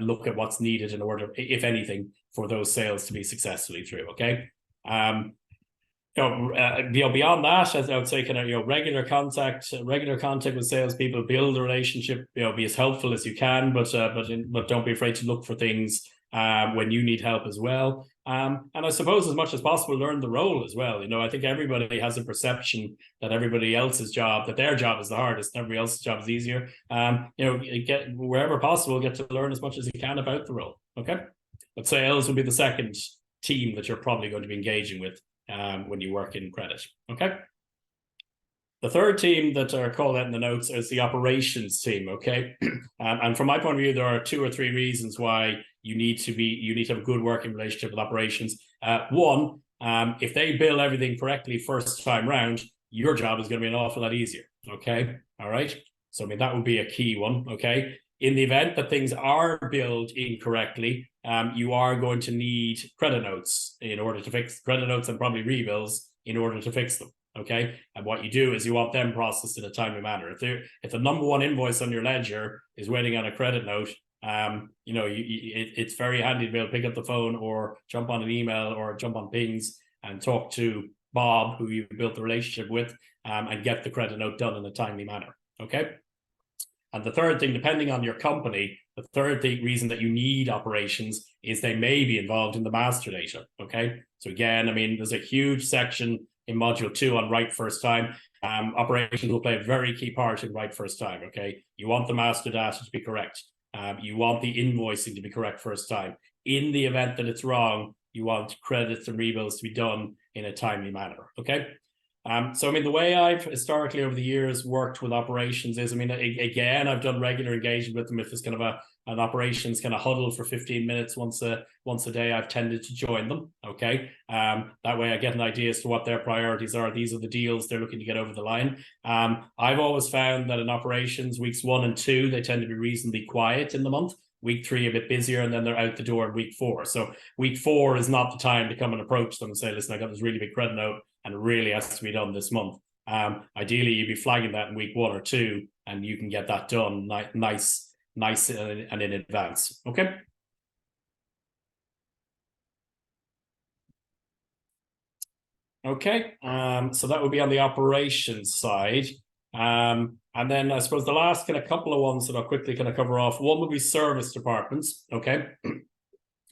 look at what's needed in order, if anything, for those sales to be successfully through. Okay, beyond that, as I would say, kind of, regular contact with salespeople, build a relationship. Be as helpful as you can, but don't be afraid to look for things when you need help as well. And I suppose as much as possible, learn the role as well. I think everybody has a perception that everybody else's job, that their job is the hardest, and everybody else's job is easier. Get wherever possible, get to learn as much as you can about the role. Okay, but sales will be the second team that you're probably going to be engaging with when you work in credit. Okay. The third team that are called out in the notes is the operations team. Okay, and from my point of view, there are 2 or 3 reasons why you need to have a good working relationship with operations. One, if they bill everything correctly first time round, your job is going to be an awful lot easier. Okay, all right. So that would be a key one. Okay, in the event that things are billed incorrectly, you are going to need credit notes in order to fix credit notes, and probably rebills in order to fix them. Okay, and what you do is you want them processed in a timely manner. If the number one invoice on your ledger is waiting on a credit note, you know, it's very handy to be able to pick up the phone or jump on an email or jump on Pings and talk to Bob, who you built the relationship with, and get the credit note done in a timely manner. Okay. And the third thing, depending on your company, the third reason that you need operations is they may be involved in the master data. Okay. So again, I mean, there's a huge section in module 2 on right first time. Operations will play a very key part in right first time. Okay. You want the master data to be correct. You want the invoicing to be correct first time. In the event that it's wrong, you want credits and rebills to be done in a timely manner. Okay. So, I mean, the way I've historically over the years worked with operations is, I mean, again, I've done regular engagement with them. If there's kind of an operations kind of huddle for 15 minutes once a day, I've tended to join them. Okay. That way I get an idea as to what their priorities are. These are the deals they're looking to get over the line. I've always found that in operations, weeks 1 and 2, they tend to be reasonably quiet in the month. Week 3 a bit busier, and then they're out the door in week 4. So week 4 is not the time to come and approach them and say, listen, I got this really big credit note and it really has to be done this month. Ideally, you'd be flagging that in week 1 or 2, and you can get that done nice and in advance. Okay. Okay. So that would be on the operations side. And then I suppose the last kind of couple of ones that I'll quickly kind of cover off. One would be service departments. Okay.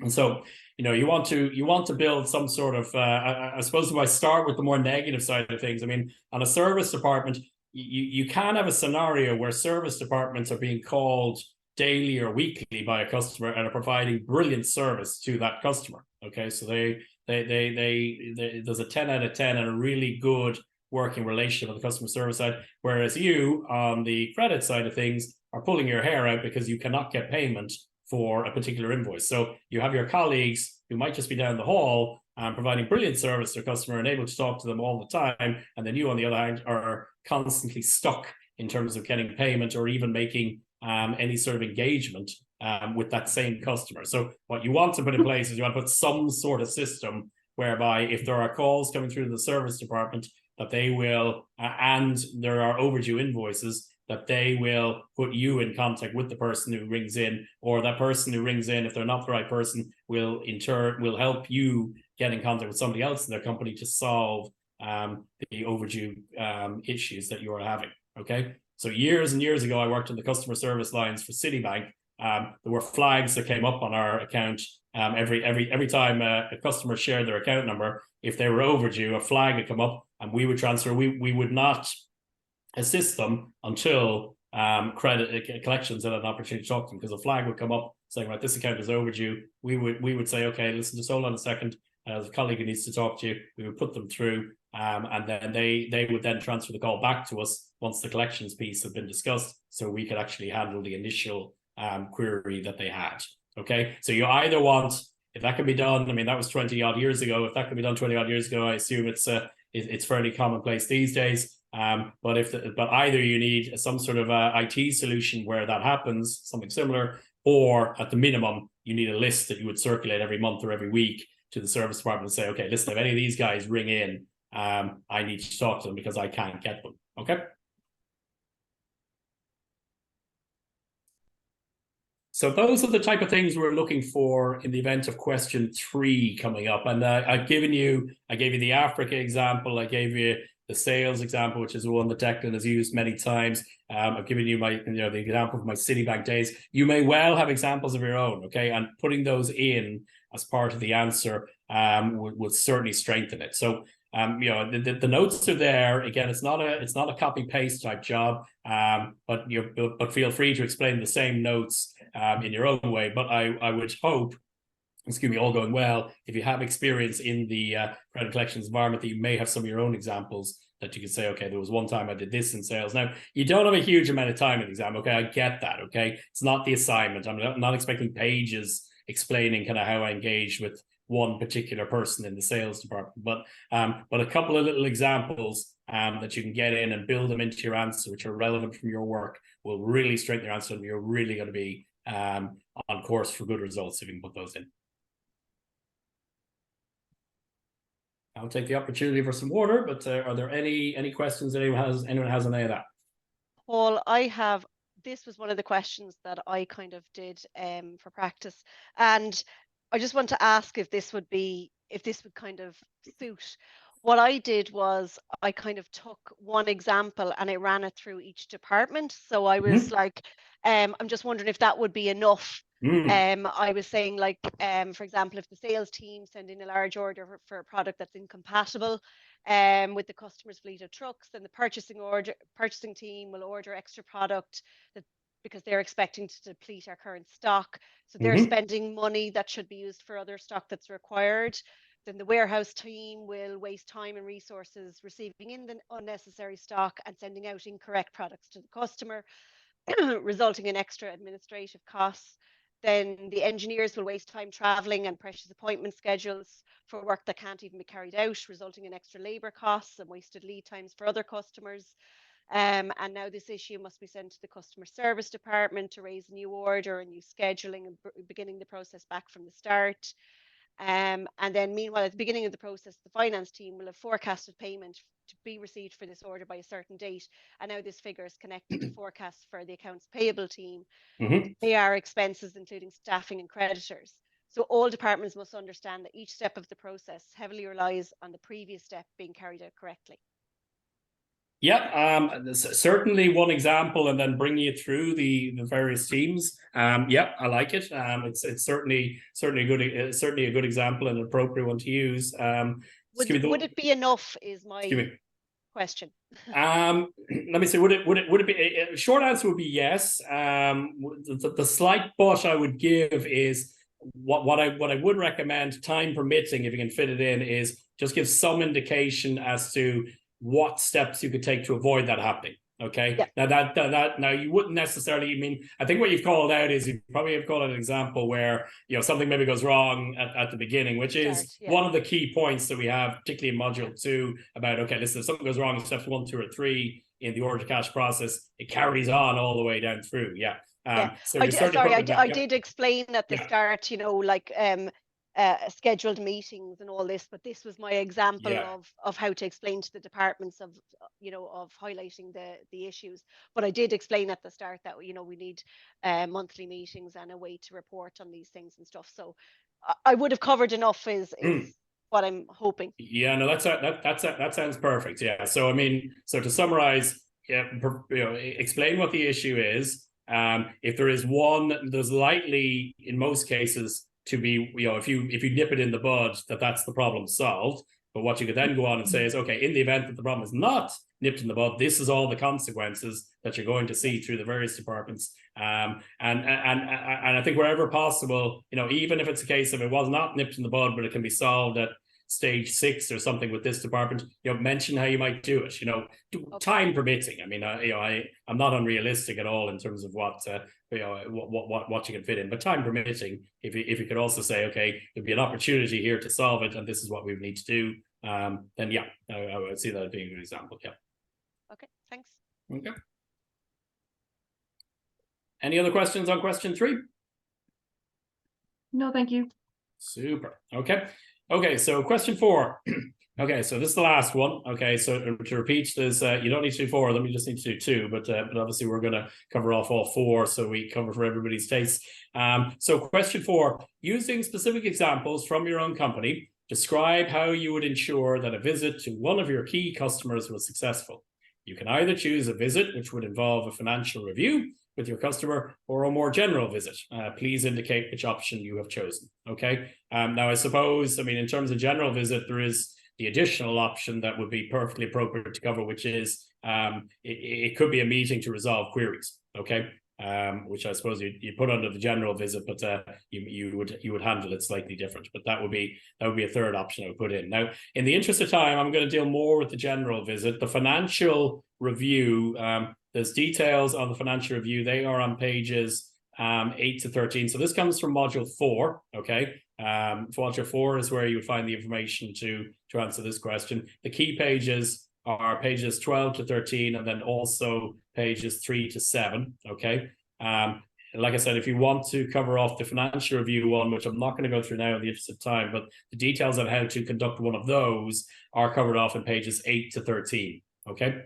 And so, you know, you want to build some sort of, I suppose if I start with the more negative side of things, I mean, on a service department, you can have a scenario where service departments are being called daily or weekly by a customer and are providing brilliant service to that customer. Okay. So there's a 10 out of 10 and a really good working relationship on the customer service side, whereas you on the credit side of things are pulling your hair out because you cannot get payment for a particular invoice. So you have your colleagues who might just be down the hall providing brilliant service to a customer and able to talk to them all the time, and then you on the other hand are constantly stuck in terms of getting payment or even making any sort of engagement with that same customer. So what you want to put in place is you want to put some sort of system whereby if there are calls coming through the service department, that they will, and there are overdue invoices, that they will put you in contact with the person who rings in, or that person who rings in, if they're not the right person, will in turn help you get in contact with somebody else in their company to solve the overdue issues that you are having. Okay. So years and years ago, I worked on the customer service lines for Citibank. There were flags that came up on our account every time a customer shared their account number. If they were overdue, a flag would come up, and we would transfer. We would not assist them until credit collections had an opportunity to talk to them, because a flag would come up saying, right, this account is overdue. We would say, okay, listen, just hold on a second. As a colleague who needs to talk to you, we would put them through, and then they would then transfer the call back to us once the collections piece had been discussed, so we could actually handle the initial query that they had. Okay, so you either want, if that can be done, I mean, that was 20 odd years ago. If that can be done 20 odd years ago, I assume it's fairly commonplace these days. But either you need some sort of IT solution where that happens, something similar, or at the minimum, you need a list that you would circulate every month or every week to the service department and say, okay, listen, if any of these guys ring in, I need to talk to them because I can't get them. Okay. So those are the type of things we're looking for in the event of question 3 coming up. And I gave you the Africa example. I gave you the sales example, which is the one that Declan has used many times. I've given you the example of my Citibank days. You may well have examples of your own, okay? And putting those in as part of the answer would certainly strengthen it. So the notes are there. Again, it's not a copy paste type job, but feel free to explain the same notes in your own way. But I would hope, all going well, if you have experience in the credit collections environment, that you may have some of your own examples that you could say, okay, there was one time I did this in sales. Now, you don't have a huge amount of time in the exam, okay? I get that, okay? It's not the assignment. I'm not expecting pages explaining kind of how I engage with one particular person in the sales department, but a couple of little examples that you can get in and build them into your answer, which are relevant from your work, will really strengthen your answer, and you're really going to be on course for good results if you can put those in. I'll take the opportunity for some water, but are there any questions that anyone has on any of that? Paul, this was one of the questions that I kind of did for practice, and I just want to ask if this would kind of suit. What I did was I kind of took one example and I ran it through each department. So I was like, I'm just wondering if that would be enough. I was saying, like, for example, if the sales team send in a large order for a product that's incompatible with the customer's fleet of trucks, then the purchasing team will order extra product because they're expecting to deplete our current stock. So they're spending money that should be used for other stock that's required. Then the warehouse team will waste time and resources receiving in the unnecessary stock and sending out incorrect products to the customer, resulting in extra administrative costs. Then the engineers will waste time traveling and precious appointment schedules for work that can't even be carried out, resulting in extra labor costs and wasted lead times for other customers. And now this issue must be sent to the customer service department to raise a new order and new scheduling and beginning the process back from the start. And then meanwhile, at the beginning of the process, the finance team will have forecasted payment to be received for this order by a certain date. And now this figure is connected to forecasts for the accounts payable team. They are expenses, including staffing and creditors. So all departments must understand that each step of the process heavily relies on the previous step being carried out correctly. Yeah, certainly one example, and then bring you through the various teams. Yeah, I like it. It's certainly a good example and an appropriate one to use. Would it be enough? Is my question. Let me say, would it be? A short answer would be yes. The slight but I would give is what I would recommend, time permitting, if you can fit it in, is just give some indication as to what steps you could take to avoid that happening. Okay. Yeah. Now now you wouldn't necessarily, I mean, I think what you've called out is you probably have called an example where, you know, something maybe goes wrong at the beginning, which is one of the key points that we have, particularly in module 2, about, okay, listen, if something goes wrong in steps 1, 2, or 3 in the order to cash process, it carries on all the way down through. Yeah. So I did explain at the start, you know, like scheduled meetings and all this, but this was my example of how to explain to the departments of, you know, of highlighting the issues. But I did explain at the start that, you know, we need monthly meetings and a way to report on these things and stuff. So I would have covered enough is what I'm hoping. Yeah, no, that sounds perfect. Yeah. So I mean, so to summarize, explain what the issue is. If there is one, there's likely in most cases to be, you know, if you nip it in the bud, that's the problem solved. But what you could then go on and say is, okay, in the event that the problem is not nipped in the bud, this is all the consequences that you're going to see through the various departments. And I think wherever possible, you know, even if it's a case of it was not nipped in the bud, but it can be solved at stage 6 or something with this department, you know, mention how you might do it, you know, time permitting. I mean, I'm not unrealistic at all in terms of what you can fit in, but time permitting, if you could also say, okay, there'd be an opportunity here to solve it, and this is what we need to do, then yeah, I would see that as being a good example. Yeah. Okay, thanks. Okay. Any other questions on question 3? No, thank you. Super. Okay, so question 4. Okay, so this is the last one. Okay, so to repeat, there's you don't need to do 4 of them, you just need to do 2, but obviously we're going to cover off all 4, so we cover for everybody's taste. So question 4, using specific examples from your own company, describe how you would ensure that a visit to one of your key customers was successful. You can either choose a visit which would involve a financial review with your customer, or a more general visit. Please indicate which option you have chosen. Okay. Now, I suppose, I mean, in terms of general visit, there is the additional option that would be perfectly appropriate to cover, which is it could be a meeting to resolve queries. Okay. Which I suppose you put under the general visit, but you would handle it slightly different. But that would be a third option I would put in. Now, in the interest of time, I'm going to deal more with the general visit. The financial review, there's details on the financial review. They are on pages 8 to 13. So this comes from module 4. Okay. Module 4 is where you would find the information to answer this question. The key pages are pages 12 to 13, and then also pages 3 to 7. Okay. like I said, if you want to cover off the financial review one, which I'm not going to go through now in the interest of time, but the details on how to conduct one of those are covered off in pages 8 to 13. Okay.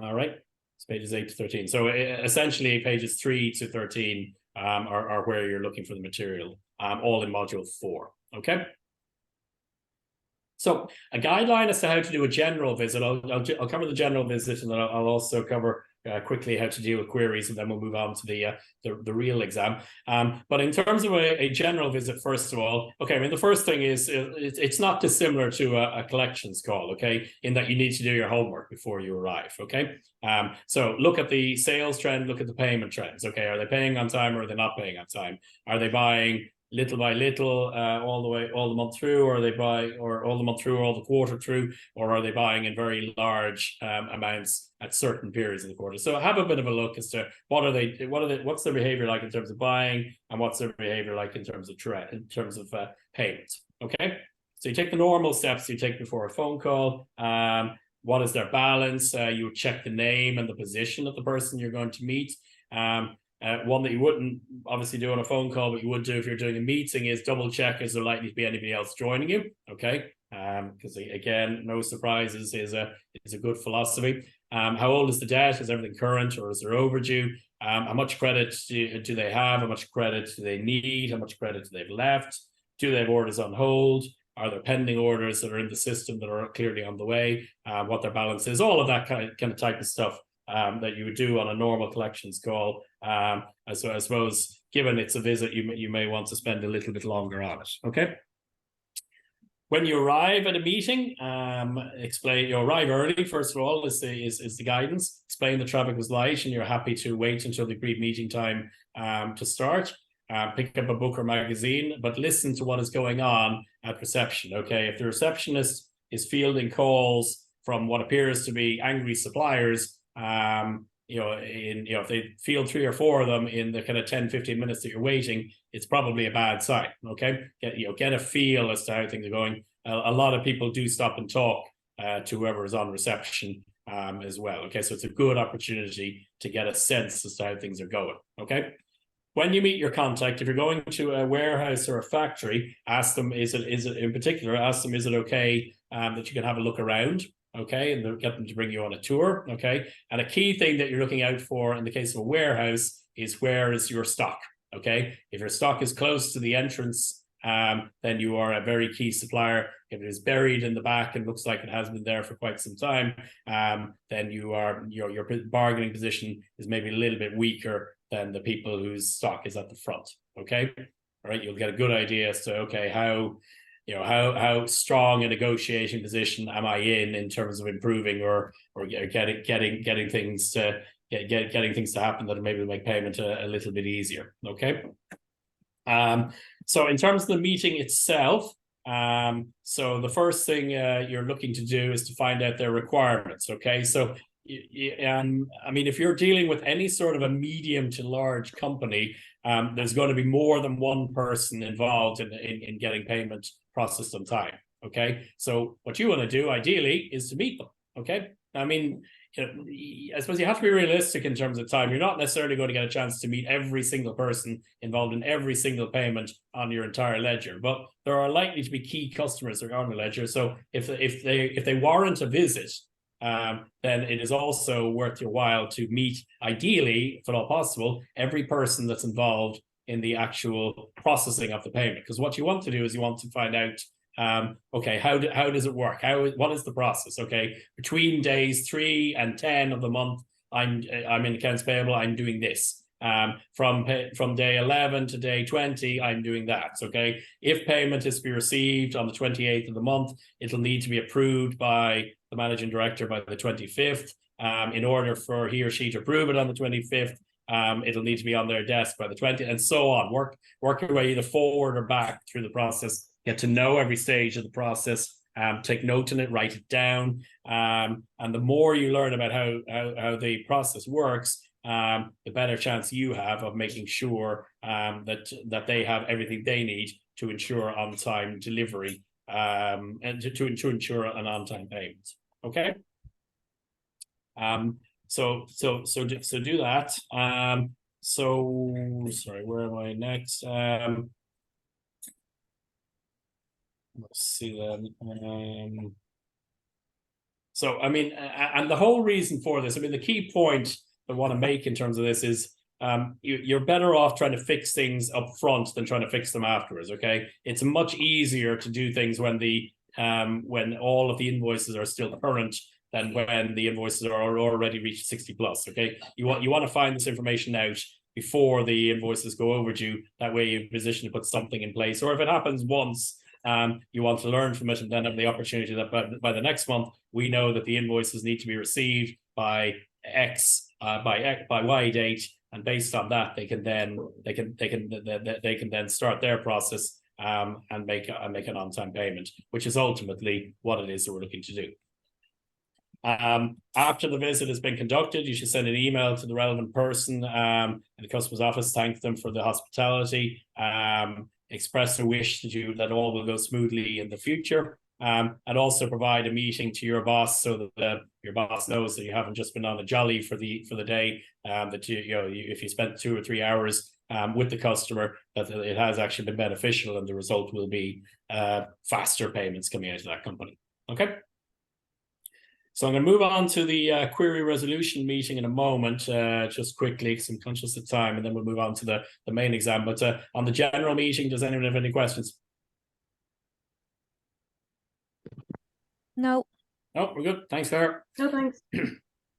All right. It's pages 8 to 13. So essentially pages 3 to 13 are where you're looking for the material, all in module 4. Okay. So a guideline as to how to do a general visit. I'll cover the general visit, and then I'll also cover quickly how to deal with queries, and then we'll move on to the real exam. But in terms of a general visit, first of all, okay, I mean, the first thing is it's not dissimilar to a collections call, okay, in that you need to do your homework before you arrive, okay? So look at the sales trend, look at the payment trends, okay? Are they paying on time, or are they not paying on time? Are they buying little by little, all the month through, or all the month through, or all the quarter through, or are they buying in very large amounts at certain periods of the quarter? So have a bit of a look as to what's their behavior like in terms of buying, and what's their behavior like in terms of payments. Okay, so you take the normal steps you take before a phone call. What is their balance? You check the name and the position of the person you're going to meet. One that you wouldn't obviously do on a phone call, but you would do if you're doing a meeting, is double check, is there likely to be anybody else joining you? Okay, because again, no surprises is a good philosophy. How old is the debt? Is everything current, or is there overdue? How much credit do they have? How much credit do they need? How much credit do they have left? Do they have orders on hold? Are there pending orders that are in the system that are clearly on the way? What their balance is? All of that kind of type of stuff that you would do on a normal collections call. I suppose, given it's a visit, you may want to spend a little bit longer on it. Okay. When you arrive at a meeting, you arrive early. First of all, is the guidance. Explain the traffic was light, and you're happy to wait until the agreed meeting time to start. Pick up a book or magazine, but listen to what is going on at reception. Okay, if the receptionist is fielding calls from what appears to be angry suppliers, if they field 3 or 4 of them in the kind of 10-15 minutes that you're waiting, it's probably a bad sign. Okay, get a feel as to how things are going. A lot of people do stop and talk to whoever is on reception as well. Okay, so it's a good opportunity to get a sense as to how things are going. Okay. When you meet your contact, if you're going to a warehouse or a factory, ask them, is it in particular, ask them, is it okay that you can have a look around? Okay, and they'll get them to bring you on a tour. Okay, and a key thing that you're looking out for in the case of a warehouse is, where is your stock? Okay, if your stock is close to the entrance, then you are a very key supplier. If it is buried in the back and looks like it has been there for quite some time, then your bargaining position is maybe a little bit weaker than the people whose stock is at the front. Okay, all right, you'll get a good idea as to, okay, how strong a negotiating position am I in terms of improving or getting things to happen that maybe make payment a little bit easier. Okay. So in terms of the meeting itself, so the first thing you're looking to do is to find out their requirements. Okay, so I mean, if you're dealing with any sort of a medium to large company, there's going to be more than one person involved in getting payment processed on time. Okay, so what you want to do ideally is to meet them. Okay, I mean, I suppose you have to be realistic in terms of time. You're not necessarily going to get a chance to meet every single person involved in every single payment on your entire ledger, but there are likely to be key customers that are on the ledger. So if they warrant a visit, then it is also worth your while to meet, ideally, if at all possible, every person that's involved in the actual processing of the payment. Because what you want to do is you want to find out, okay, how does it work? What is the process? Okay, between days 3 and 10 of the month, I'm in accounts payable, I'm doing this. From day 11 to day 20, I'm doing that. Okay, if payment is to be received on the 28th of the month, it'll need to be approved by the managing director by the 25th. In order for he or she to approve it on the 25th, it'll need to be on their desk by the 20th, and so on. Work your way either forward or back through the process. Get to know every stage of the process. Take note in it, write it down, and the more you learn about how the process works, the better chance you have of making sure that they have everything they need to ensure on-time delivery, and to ensure an on-time payment. Okay. So do that. So sorry, where am I next? Let's see then. So I mean, and the whole reason for this, I mean, the key point I want to make in terms of this is you're better off trying to fix things up front than trying to fix them afterwards. Okay, it's much easier to do things when when all of the invoices are still current than when the invoices are already reached 60 plus. Okay, you want to find this information out before the invoices go overdue. That way, you're in a position to put something in place. Or if it happens once, you want to learn from it and then have the opportunity that by the next month we know that the invoices need to be received by X by Y date, and based on that they can then start their process and make an on-time payment, which is ultimately what it is that we're looking to do. After the visit has been conducted, you should send an email to the relevant person in the customer's office, thank them for the hospitality, express a wish that all will go smoothly in the future, and also provide a meeting to your boss so that your boss knows that you haven't just been on a jolly for the day, that if you spent 2 or 3 hours with the customer, that it has actually been beneficial, and the result will be faster payments coming out of that company. Okay. So I'm going to move on to the query resolution meeting in a moment, just quickly, because I'm conscious of time, and then we'll move on to the main exam. But on the general meeting, does anyone have any questions? No. Oh, we're good. Thanks, Claire. No, thanks.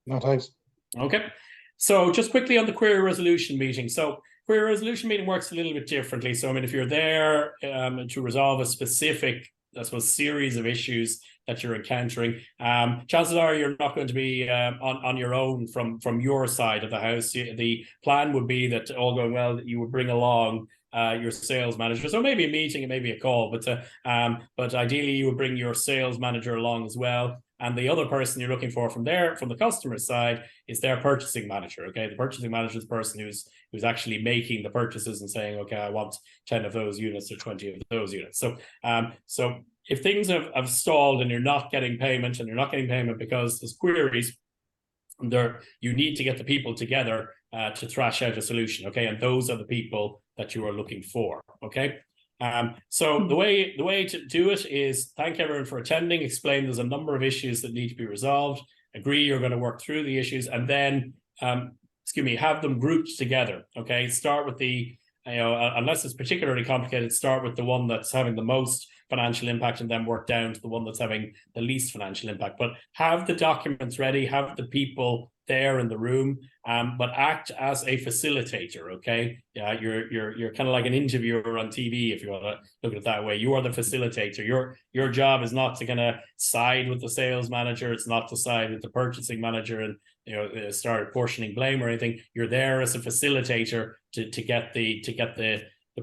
No, thanks. Okay. So just quickly on the query resolution meeting. So query resolution meeting works a little bit differently. So I mean, if you're there to resolve a specific, I suppose, series of issues that you're encountering, chances are you're not going to be on your own from your side of the house. The plan would be that, all going well, that you would bring along your sales manager. So maybe a meeting and maybe a call, but ideally you would bring your sales manager along as well. And the other person you're looking for from the customer side is their purchasing manager. Okay, the purchasing manager is the person who's actually making the purchases and saying, okay, I want 10 of those units or 20 of those units. So so if things have stalled and you're not getting payment, because there's queries there, you need to get the people together to thrash out a solution. Okay, and those are the people that you are looking for. Okay. So the way to do it is thank everyone for attending, explain there's a number of issues that need to be resolved, agree you're going to work through the issues, and then have them grouped together. Okay, start with the, unless it's particularly complicated, start with the one that's having the most financial impact and then work down to the one that's having the least financial impact. But have the documents ready, have the people there in the room, but act as a facilitator. Okay, yeah, you're kind of like an interviewer on TV, if you want to look at it that way. You are the facilitator. Your job is not to kind of side with the sales manager. It's not to side with the purchasing manager and start apportioning blame or anything. You're there as a facilitator to get the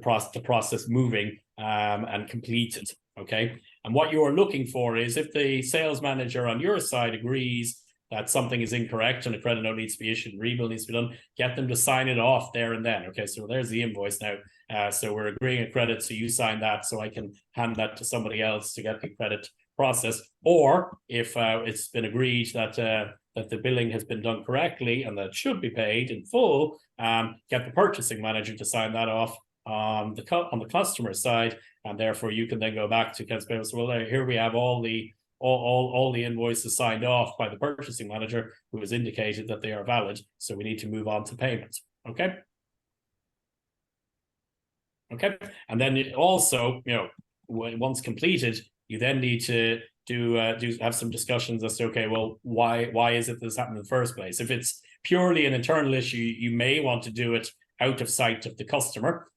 process moving and completed. Okay, and what you are looking for is, if the sales manager on your side agrees that something is incorrect and a credit note needs to be issued, rebill needs to be done, get them to sign it off there and then. Okay, so there's the invoice now. So we're agreeing a credit, so you sign that so I can hand that to somebody else to get the credit process. Or if it's been agreed that the billing has been done correctly and that it should be paid in full, get the purchasing manager to sign that off on the customer side, and therefore you can then go back to accounts payable. So, well, here we have all the invoices signed off by the purchasing manager, who has indicated that they are valid, so we need to move on to payment. Okay, and then also, once completed, you then need to have some discussions as to, okay, well, why is it this happened in the first place? If it's purely an internal issue, you may want to do it out of sight of the customer.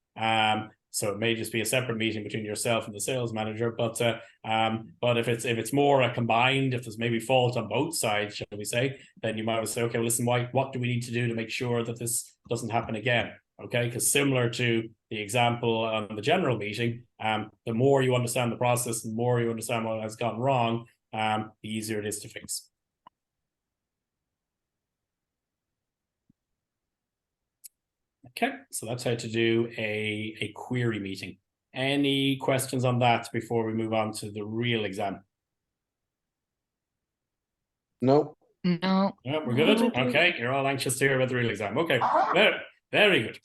So it may just be a separate meeting between yourself and the sales manager. But if it's more a combined, if there's maybe fault on both sides, shall we say, then you might say, okay, well, listen, what do we need to do to make sure that this doesn't happen again? Okay, because similar to the example on the general meeting, the more you understand the process, the more you understand what has gone wrong, the easier it is to fix. Okay, so that's how to do a query meeting. Any questions on that before we move on to the real exam? No. No. Yeah, we're good. Okay, you're all anxious to hear about the real exam. Okay, Very good.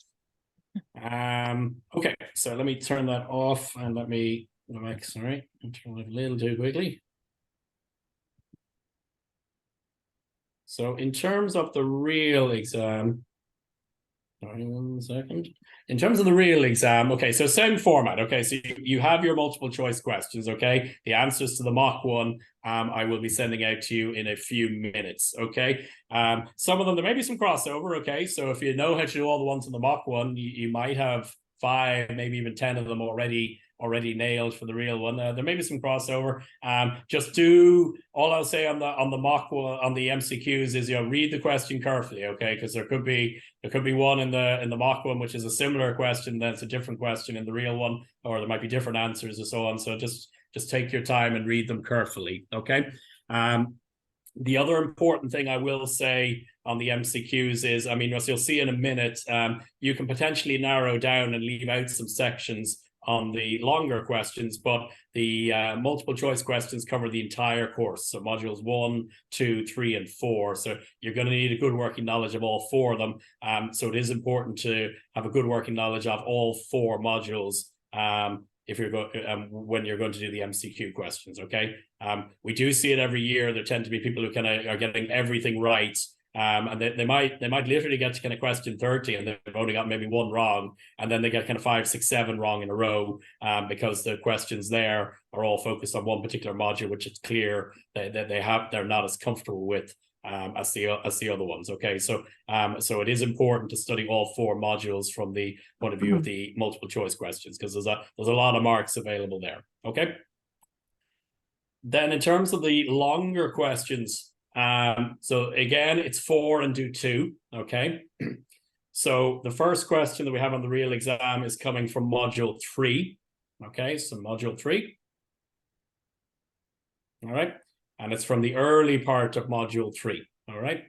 Okay, so let me turn that off and let me go back. Sorry, I turned it a little too quickly. So in terms of the real exam, sorry, 1 second. In terms of the real exam, okay, so same format. Okay, so you have your multiple choice questions. Okay, the answers to the mock one, I will be sending out to you in a few minutes. Okay, some of them, there may be some crossover. Okay, so if you know how to do all the ones in the mock one, you might have 5, maybe even 10 of them already nailed for the real one. There may be some crossover. Just do, all I'll say on the mock one, on the MCQs is, read the question carefully, okay? Because there could be one in the mock one which is a similar question, then it's a different question in the real one, or there might be different answers and so on. So just take your time and read them carefully, okay? The other important thing I will say on the MCQs is, I mean, as you'll see in a minute, you can potentially narrow down and leave out some sections on the longer questions, but the multiple choice questions cover the entire course. So modules 1, 2, 3, and 4. So you're going to need a good working knowledge of all 4 of them. So it is important to have a good working knowledge of all 4 modules if you're when you're going to do the MCQ questions. Okay. We do see it every year. There tend to be people who kind of are getting everything right. And they might literally get to kind of question 30 and they've only got maybe 1 wrong, and then they get kind of 5, 6, 7 wrong in a row, because the questions there are all focused on one particular module, which it's clear that they're not as comfortable with as the other ones. Okay, so it is important to study all 4 modules from the point of view of the multiple choice questions, because there's a lot of marks available there. Okay, then in terms of the longer questions, so again, it's 4 and do 2. Okay, so the first question that we have on the real exam is coming from module 3. Okay, so module 3. All right, and it's from the early part of module 3. All right,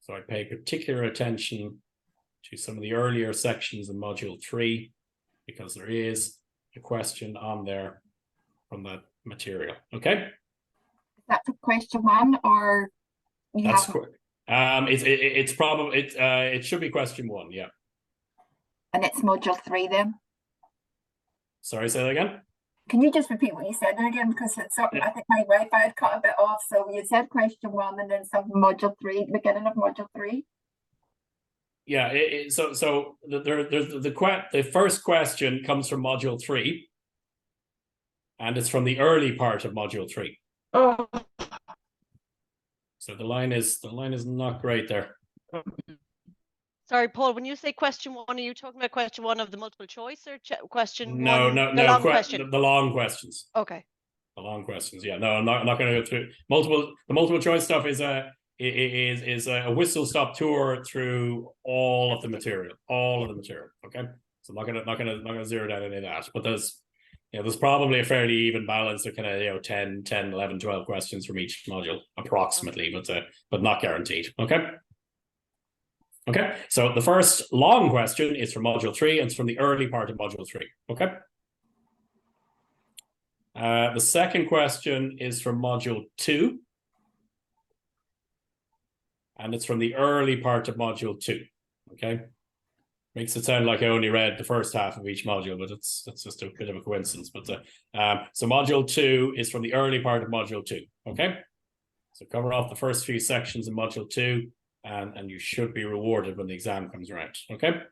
so I pay particular attention to some of the earlier sections in module 3, because there is a question on there from that material. Okay, that for question 1, or that's quick. It's probably it should be question 1, yeah. And it's module 3 then. Sorry, say that again. Can you just repeat what you said again? Because it's something, I think my Wi-Fi had cut a bit off. So you said question 1 and then some module 3, beginning of module 3. Yeah, so the first question comes from module 3, and it's from the early part of module 3. Oh. So the line is not great there. Sorry, Paul, when you say question 1, are you talking about question 1 of the multiple choice, or question No, 1? no, the long question? The long questions. Okay. The long questions. Yeah, no, I'm not going to go through multiple. The multiple choice stuff is a whistle stop tour through all of the material. Okay, so I'm not gonna zero down any of that. But there's probably a fairly even balance of kind of 10, 11, 12 questions from each module approximately, but not guaranteed. Okay, so the first long question is from module 3, and it's from the early part of module 3. Okay. The second question is from module 2, and it's from the early part of module 2. Okay, makes it sound like I only read the first half of each module, but that's just a bit of a coincidence. But so module 2 is from the early part of module 2. Okay, so cover off the first few sections in module 2, and you should be rewarded when the exam comes around. Okay.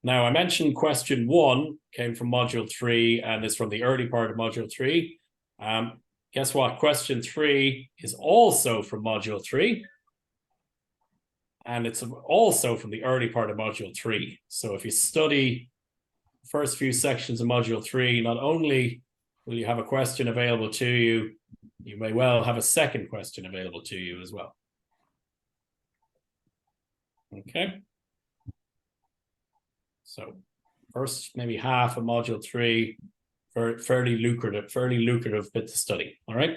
Now, I mentioned question 1 came from module 3 and is from the early part of module 3. Guess what? Question 3 is also from module 3. And it's also from the early part of module 3. So if you study the first few sections of module 3, not only will you have a question available to you, you may well have a second question available to you as well. Okay. So first, maybe half of module 3, fairly lucrative bit to study. All right.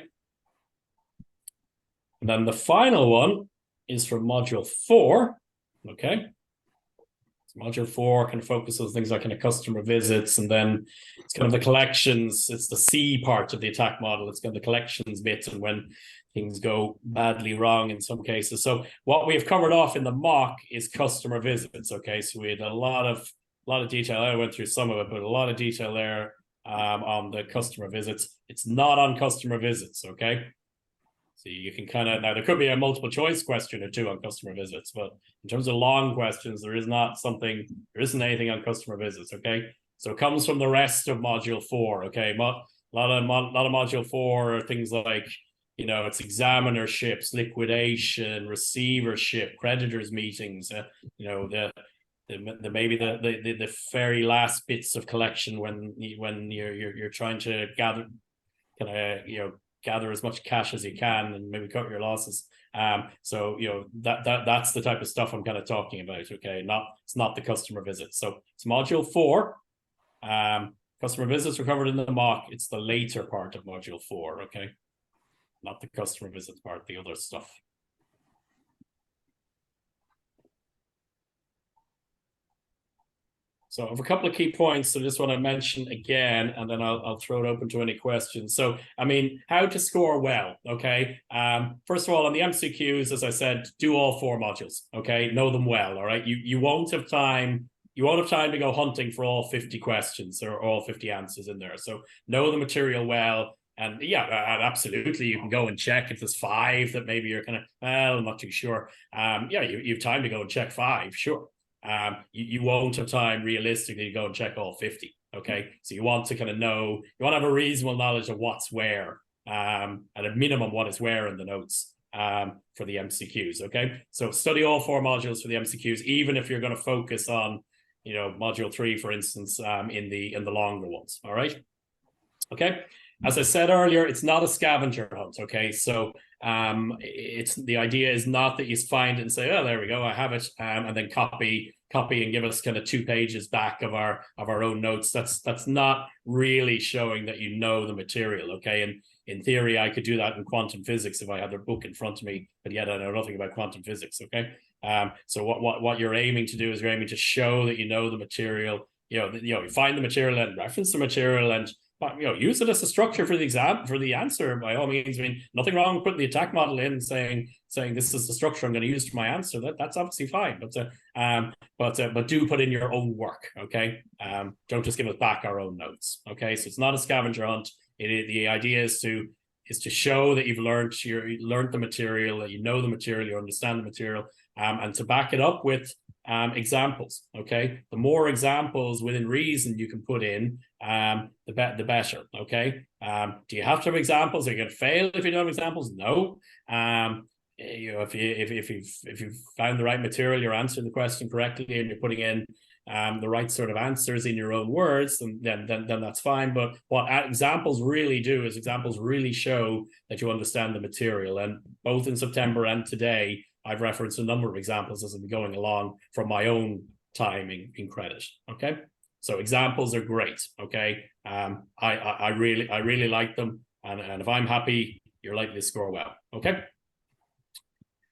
And then the final one is from module 4. Okay. So Module 4 kind of focuses on things like kind of customer visits, and then it's kind of the collections. It's the C part of the attack model. It's kind of the collections bit, and when things go badly wrong in some cases. So what we've covered off in the mock is customer visits. Okay, so we had a lot of detail. I went through some of it, but a lot of detail there on the customer visits. It's not on customer visits. Okay. So you can kind of, now there could be a multiple choice question or two on customer visits, but in terms of long questions, there isn't anything on customer visits, okay? So it comes from the rest of module 4, okay? A lot of module 4 are things like, you know, it's examinerships, liquidation, receivership, creditors meetings, you know, maybe the very last bits of collection when you're trying to gather, kind of, you know, gather as much cash as you can and maybe cut your losses. So, you know, that's the type of stuff I'm kind of talking about. Okay. It's not the customer visits. So it's module 4. Customer visits were covered in the mock. It's the later part of module 4. Okay. Not the customer visits part, the other stuff. So I have a couple of key points I just want to mention again, and then I'll throw it open to any questions. So, I mean, how to score well, okay? First of all, on the MCQs, as I said, do all 4 modules, okay? Know them well, all right? You won't have time to go hunting for all 50 questions or all 50 answers in there. So know the material well. And yeah, absolutely, you can go and check if there's 5 that maybe you're kind of, well, I'm not too sure. Yeah, you have time to go and check 5, sure. You won't have time realistically to go and check all 50. Okay, so you want to kind of know, you want to have a reasonable knowledge of what's where, at a minimum what is where in the notes for the MCQs. Okay, so study all 4 modules for the MCQs, even if you're going to focus on, you know, module 3, for instance, in the longer ones. All right. Okay. As I said earlier, it's not a scavenger hunt. Okay, so it's, the idea is not that you find it and say, oh, there we go, I have it, and then copy and give us kind of 2 pages back of our own notes. That's not really showing that you know the material. Okay, and in theory, I could do that in quantum physics if I had their book in front of me, but yet I know nothing about quantum physics. Okay, so what you're aiming to do is you're aiming to show that you know the material. You find the material and reference the material and, you know, use it as a structure for the exam, for the answer, by all means. I mean, nothing wrong with putting the attack model in and saying this is the structure I'm going to use for my answer. That's obviously fine, but do put in your own work. Okay, don't just give us back our own notes. Okay, so it's not a scavenger hunt. The idea is to show that you've learned the material, that you know the material, you understand the material, and to back it up with examples. Okay, the more examples within reason you can put in, the better. Okay, do you have to have examples? Are you going to fail if you don't have examples? No. You know, if you've found the right material, you're answering the question correctly, and you're putting in the right sort of answers in your own words, then that's fine. But what examples really do is examples really show that you understand the material. And both in September and today, I've referenced a number of examples as I'm going along from my own time in credit. Okay, so examples are great. Okay, I really like them, and if I'm happy, you're likely to score well. Okay.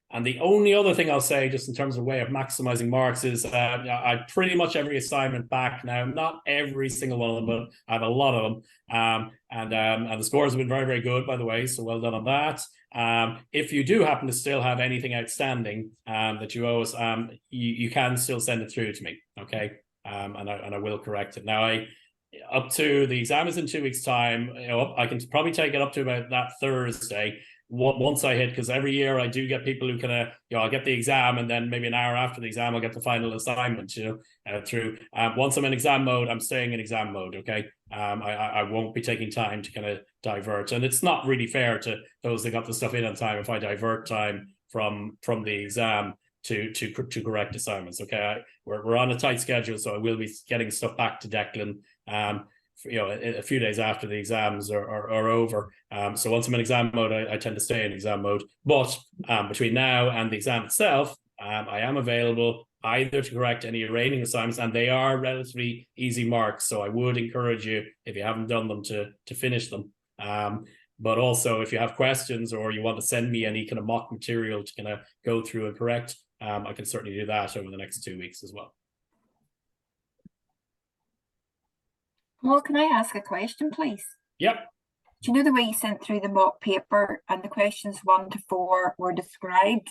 And the only other thing I'll say, just in terms of way of maximizing marks, is I pretty much every assignment back now, not every single one of them, but I have a lot of them. And the scores have been very, very good, by the way. So well done on that. If you do happen to still have anything outstanding that you owe us, you can still send it through to me. Okay. And I will correct it. Now, up to the exam is in 2 weeks' time. You know, I can probably take it up to about that Thursday. Once I hit, because every year I do get people who kind of, you know, I'll get the exam and then maybe an hour after the exam I'll get the final assignment, you know, through. Once I'm in exam mode, I'm staying in exam mode. Okay, I won't be taking time to kind of divert, and it's not really fair to those that got the stuff in on time if I divert time from the exam to correct assignments. Okay, we're on a tight schedule, so I will be getting stuff back to Declan you know, a few days after the exams are over. So once I'm in exam mode, I tend to stay in exam mode. But between now and the exam itself, I am available either to correct any remaining assignments, and they are relatively easy marks. So I would encourage you, if you haven't done them, to finish them. But also, if you have questions or you want to send me any kind of mock material to kind of go through and correct, I can certainly do that over the next 2 weeks as well. Paul, can I ask a question, please? Yep. Do you know the way you sent through the mock paper and the questions 1 to 4 were described?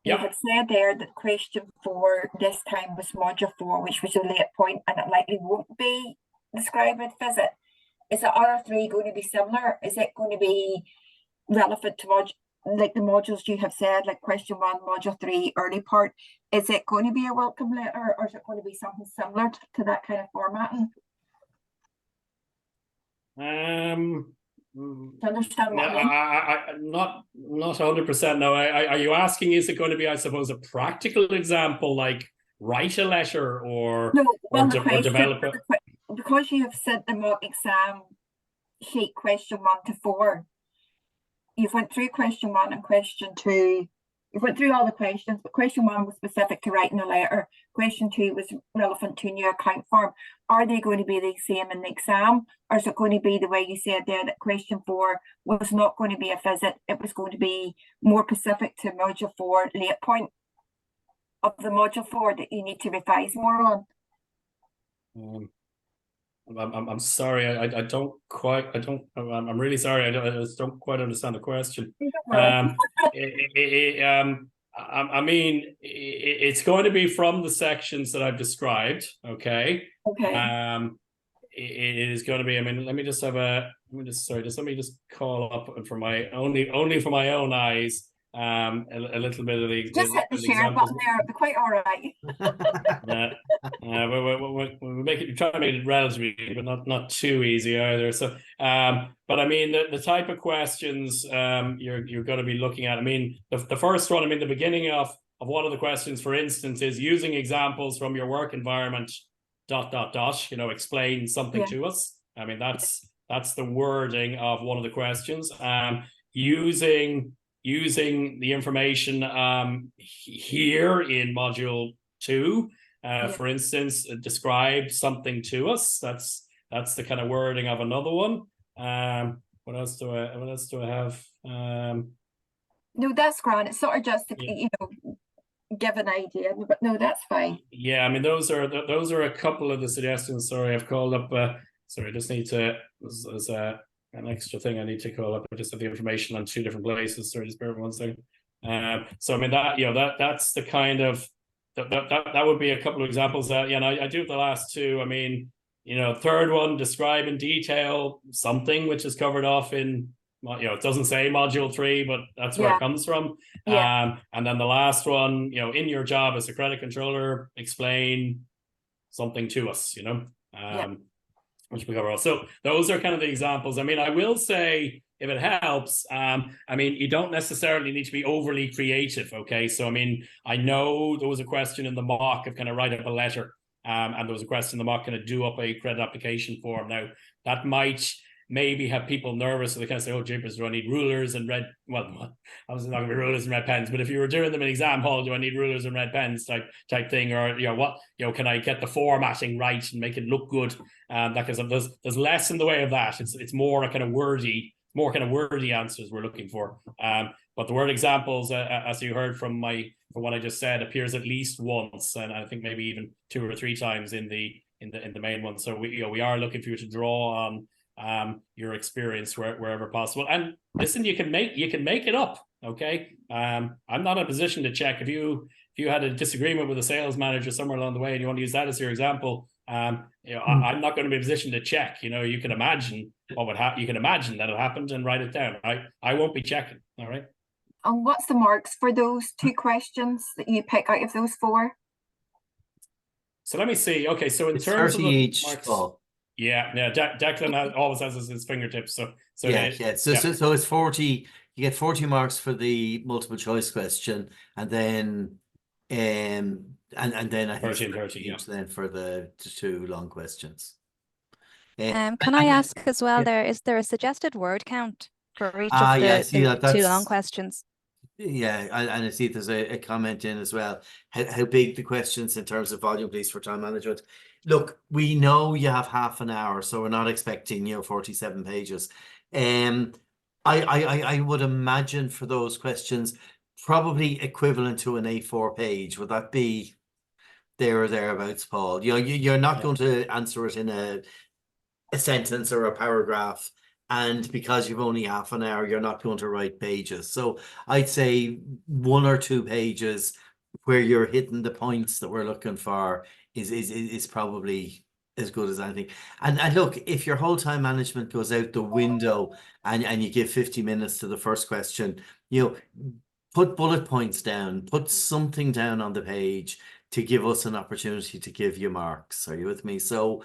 You Yep. had said there that question 4 this time was module 4, which was a late point, and it likely won't be described with visit. Is the other 3 going to be similar? Is it going to be relevant to like the modules you have said, like question 1, module 3, early part? Is it going to be a welcome letter, or is it going to be something similar to that kind of formatting? To understand No, what I mean? I'm not 100%. No, are you asking, is it going to be, I suppose, a practical example, like write a letter or, No, well, the or question, develop a... because you have sent the mock exam sheet question 1 to 4, you've went through question 1 and question 2. You went through all the questions, but question 1 was specific to writing a letter. Question 2 was relevant to a new account form. Are they going to be the same in the exam? Or is it going to be the way you said there that question 4 was not going to be a visit? It was going to be more specific to module 4, late point of the module 4 that you need to revise more on. I'm sorry, I don't quite, I'm really sorry, I just don't quite understand the question. I mean, it's going to be from the sections that I've described, okay? Okay. It is going to be, I mean, let me just call up for my, only for my own eyes, a little bit of the just hit the share button there, it'll be quite all right. we make it, try to make it relatively, but not too easy either. So, but I mean, the type of questions you're going to be looking at. I mean, the first one, I mean, the beginning of one of the questions, for instance, is using examples from your work environment. ... You know, explain something to us. I mean, that's the wording of one of the questions. Using the information here in module 2, for instance, describe something to us. That's the kind of wording of another one. What else do I have? No, that's grand. It's sort of just to, you know, give an idea, but no, that's fine. Yeah, I mean, those are a couple of the suggestions. Sorry, I've called up. Sorry, I just need to. There's an extra thing I need to call up. I just have the information on 2 different places. Sorry, just bear with 1 second. So I mean, that, you know, that's the kind of that would be a couple of examples. That, you know, I do the last 2. I mean, you know, third one, describe in detail something which is covered off in, you know, it doesn't say module 3, but that's where it comes from. And then the last one, you know, in your job as a credit controller, explain something to us, you know, which we cover. So those are kind of the examples. I mean, I will say, if it helps, I mean, you don't necessarily need to be overly creative, okay? So, I mean, I know there was a question in the mock of kind of write up a letter, and there was a question in the mock kind of do up a credit application form. Now, that might maybe have people nervous, so they kind of say, oh, jeepers, do I need rulers and red, well, obviously not gonna be rulers and red pens, but if you were doing them in exam hall, do I need rulers and red pens type thing, or, you know, what, you know, can I get the formatting right and make it look good? That kind of stuff. There's less in the way of that. It's more a kind of wordy answers we're looking for. But the word examples, as you heard from what I just said, appears at least once, and I think maybe even 2 or 3 times in the main one. So we are looking for you to draw on your experience wherever possible. And listen, you can make it up, okay? I'm not in a position to check if you had a disagreement with a sales manager somewhere along the way and you want to use that as your example. You know, I'm not going to be in a position to check. You know, you can imagine what would happen. You can imagine that it happened and write it down, right? I won't be checking. All right. And what's the marks for those 2 questions that you pick out of those 4? So let me see. Okay, so in It's terms 30 of the each. marks, Oh. yeah, Declan always has his fingertips. So it's 40. You get 40 marks for the multiple choice question, and then and then I think 30 each then for the 2 long questions. Can I ask as well? Is there a suggested word count for each of the 2 long questions? Yeah, and I see there's a comment in as well. How big the questions in terms of volume, please, for time management. Look, we know you have half an hour, so we're not expecting, you know, 47 pages. I would imagine for those questions probably equivalent to an A4 page. Would that be there or thereabouts, Paul. You're not going to answer it in a sentence or a paragraph, and because you've only half an hour, you're not going to write pages. So I'd say 1 or 2 pages where you're hitting the points that we're looking for is probably as good as anything. And look, if your whole time management goes out the window and you give 50 minutes to the first question, put bullet points down, put something down on the page to give us an opportunity to give you marks. Are you with me? So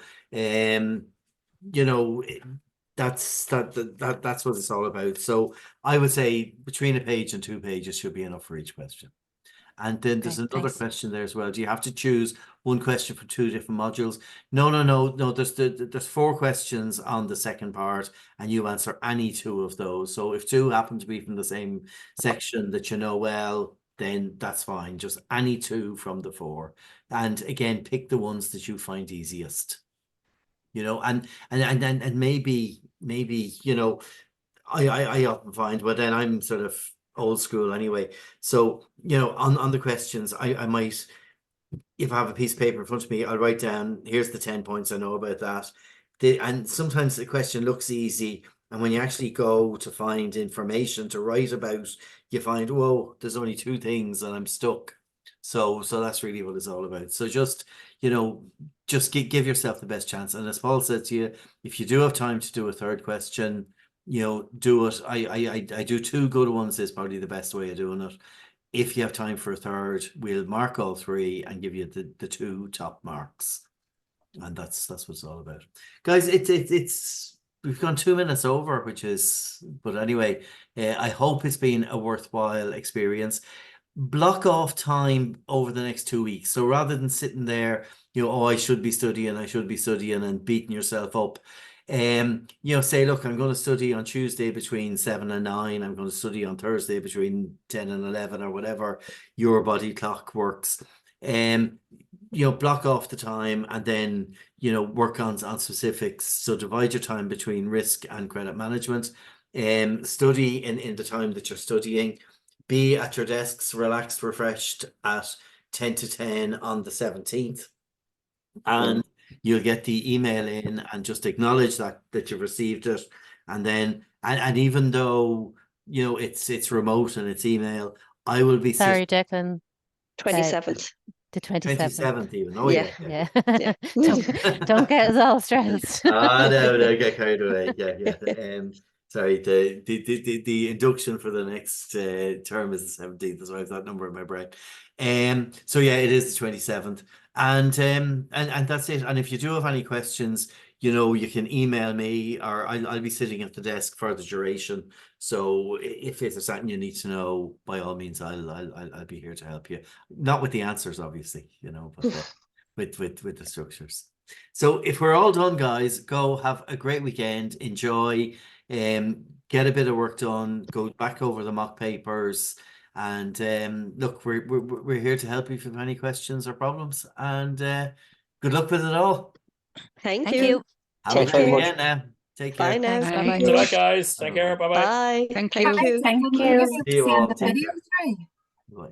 that's what it's all about. So I would say between a page and 2 pages should be enough for each question. And then there's another question there as well. Do you have to choose one question for 2 different modules? No. There's 4 questions on the second part, and you answer any 2 of those. So if 2 happen to be from the same section that you know well, then that's fine. Just any 2 from the 4. And again, pick the ones that you find easiest. And maybe I often find, but then I'm sort of old school anyway. So, on the questions, I might, if I have a piece of paper in front of me, I'll write down, here's the 10 points I know about that. And sometimes the question looks easy, and when you actually go to find information to write about, you find, whoa, there's only 2 things and I'm stuck. So that's really what it's all about. So just give yourself the best chance. And as Paul said to you, if you do have time to do a third question, do it. I do 2 good ones is probably the best way of doing it. If you have time for a third, we'll mark all 3 and give you the 2 top marks. And that's what it's all about. Guys, it's we've gone 2 minutes over, but anyway, I hope it's been a worthwhile experience. Block off time over the next 2 weeks. So rather than sitting there, I should be studying and beating yourself up, say, look, I'm going to study on Tuesday between 7 and 9. I'm going to study on Thursday between 10 and 11, or whatever your body clock works. Block off the time, and then, work on specifics. So divide your time between risk and credit management. Study in the time that you're studying. Be at your desks, relaxed, refreshed at 10 to 10 on the 17th. And you'll get the email in and just acknowledge that you've received it. And then, and even though, it's remote and it's email, I will be... Sorry, Declan. 27th. The 27th. 27th even. Oh, Yeah. Yeah. Don't get us all stressed. No, get carried away. Yeah. Sorry, the induction for the next term is the 17th, so I have that number in my brain. So yeah, it is the 27th, and that's it. And if you do have any questions, you can email me, or I'll be sitting at the desk for the duration. So if there's something you need to know, by all means, I'll be here to help you. Not with the answers, obviously, but with the structures. So if we're all done, guys, go have a great weekend. Enjoy. Get a bit of work done, go back over the mock papers, and look, we're here to help you if you have any questions or problems, and good luck with it all. Thank you. Have a great weekend now. Take care. Bye now. Thanks, Bye. bye-bye. Good luck, guys. Take care. Bye-bye. Bye. Thank Thank you. you. Thank you. you. See you all. Send the video through. Bye.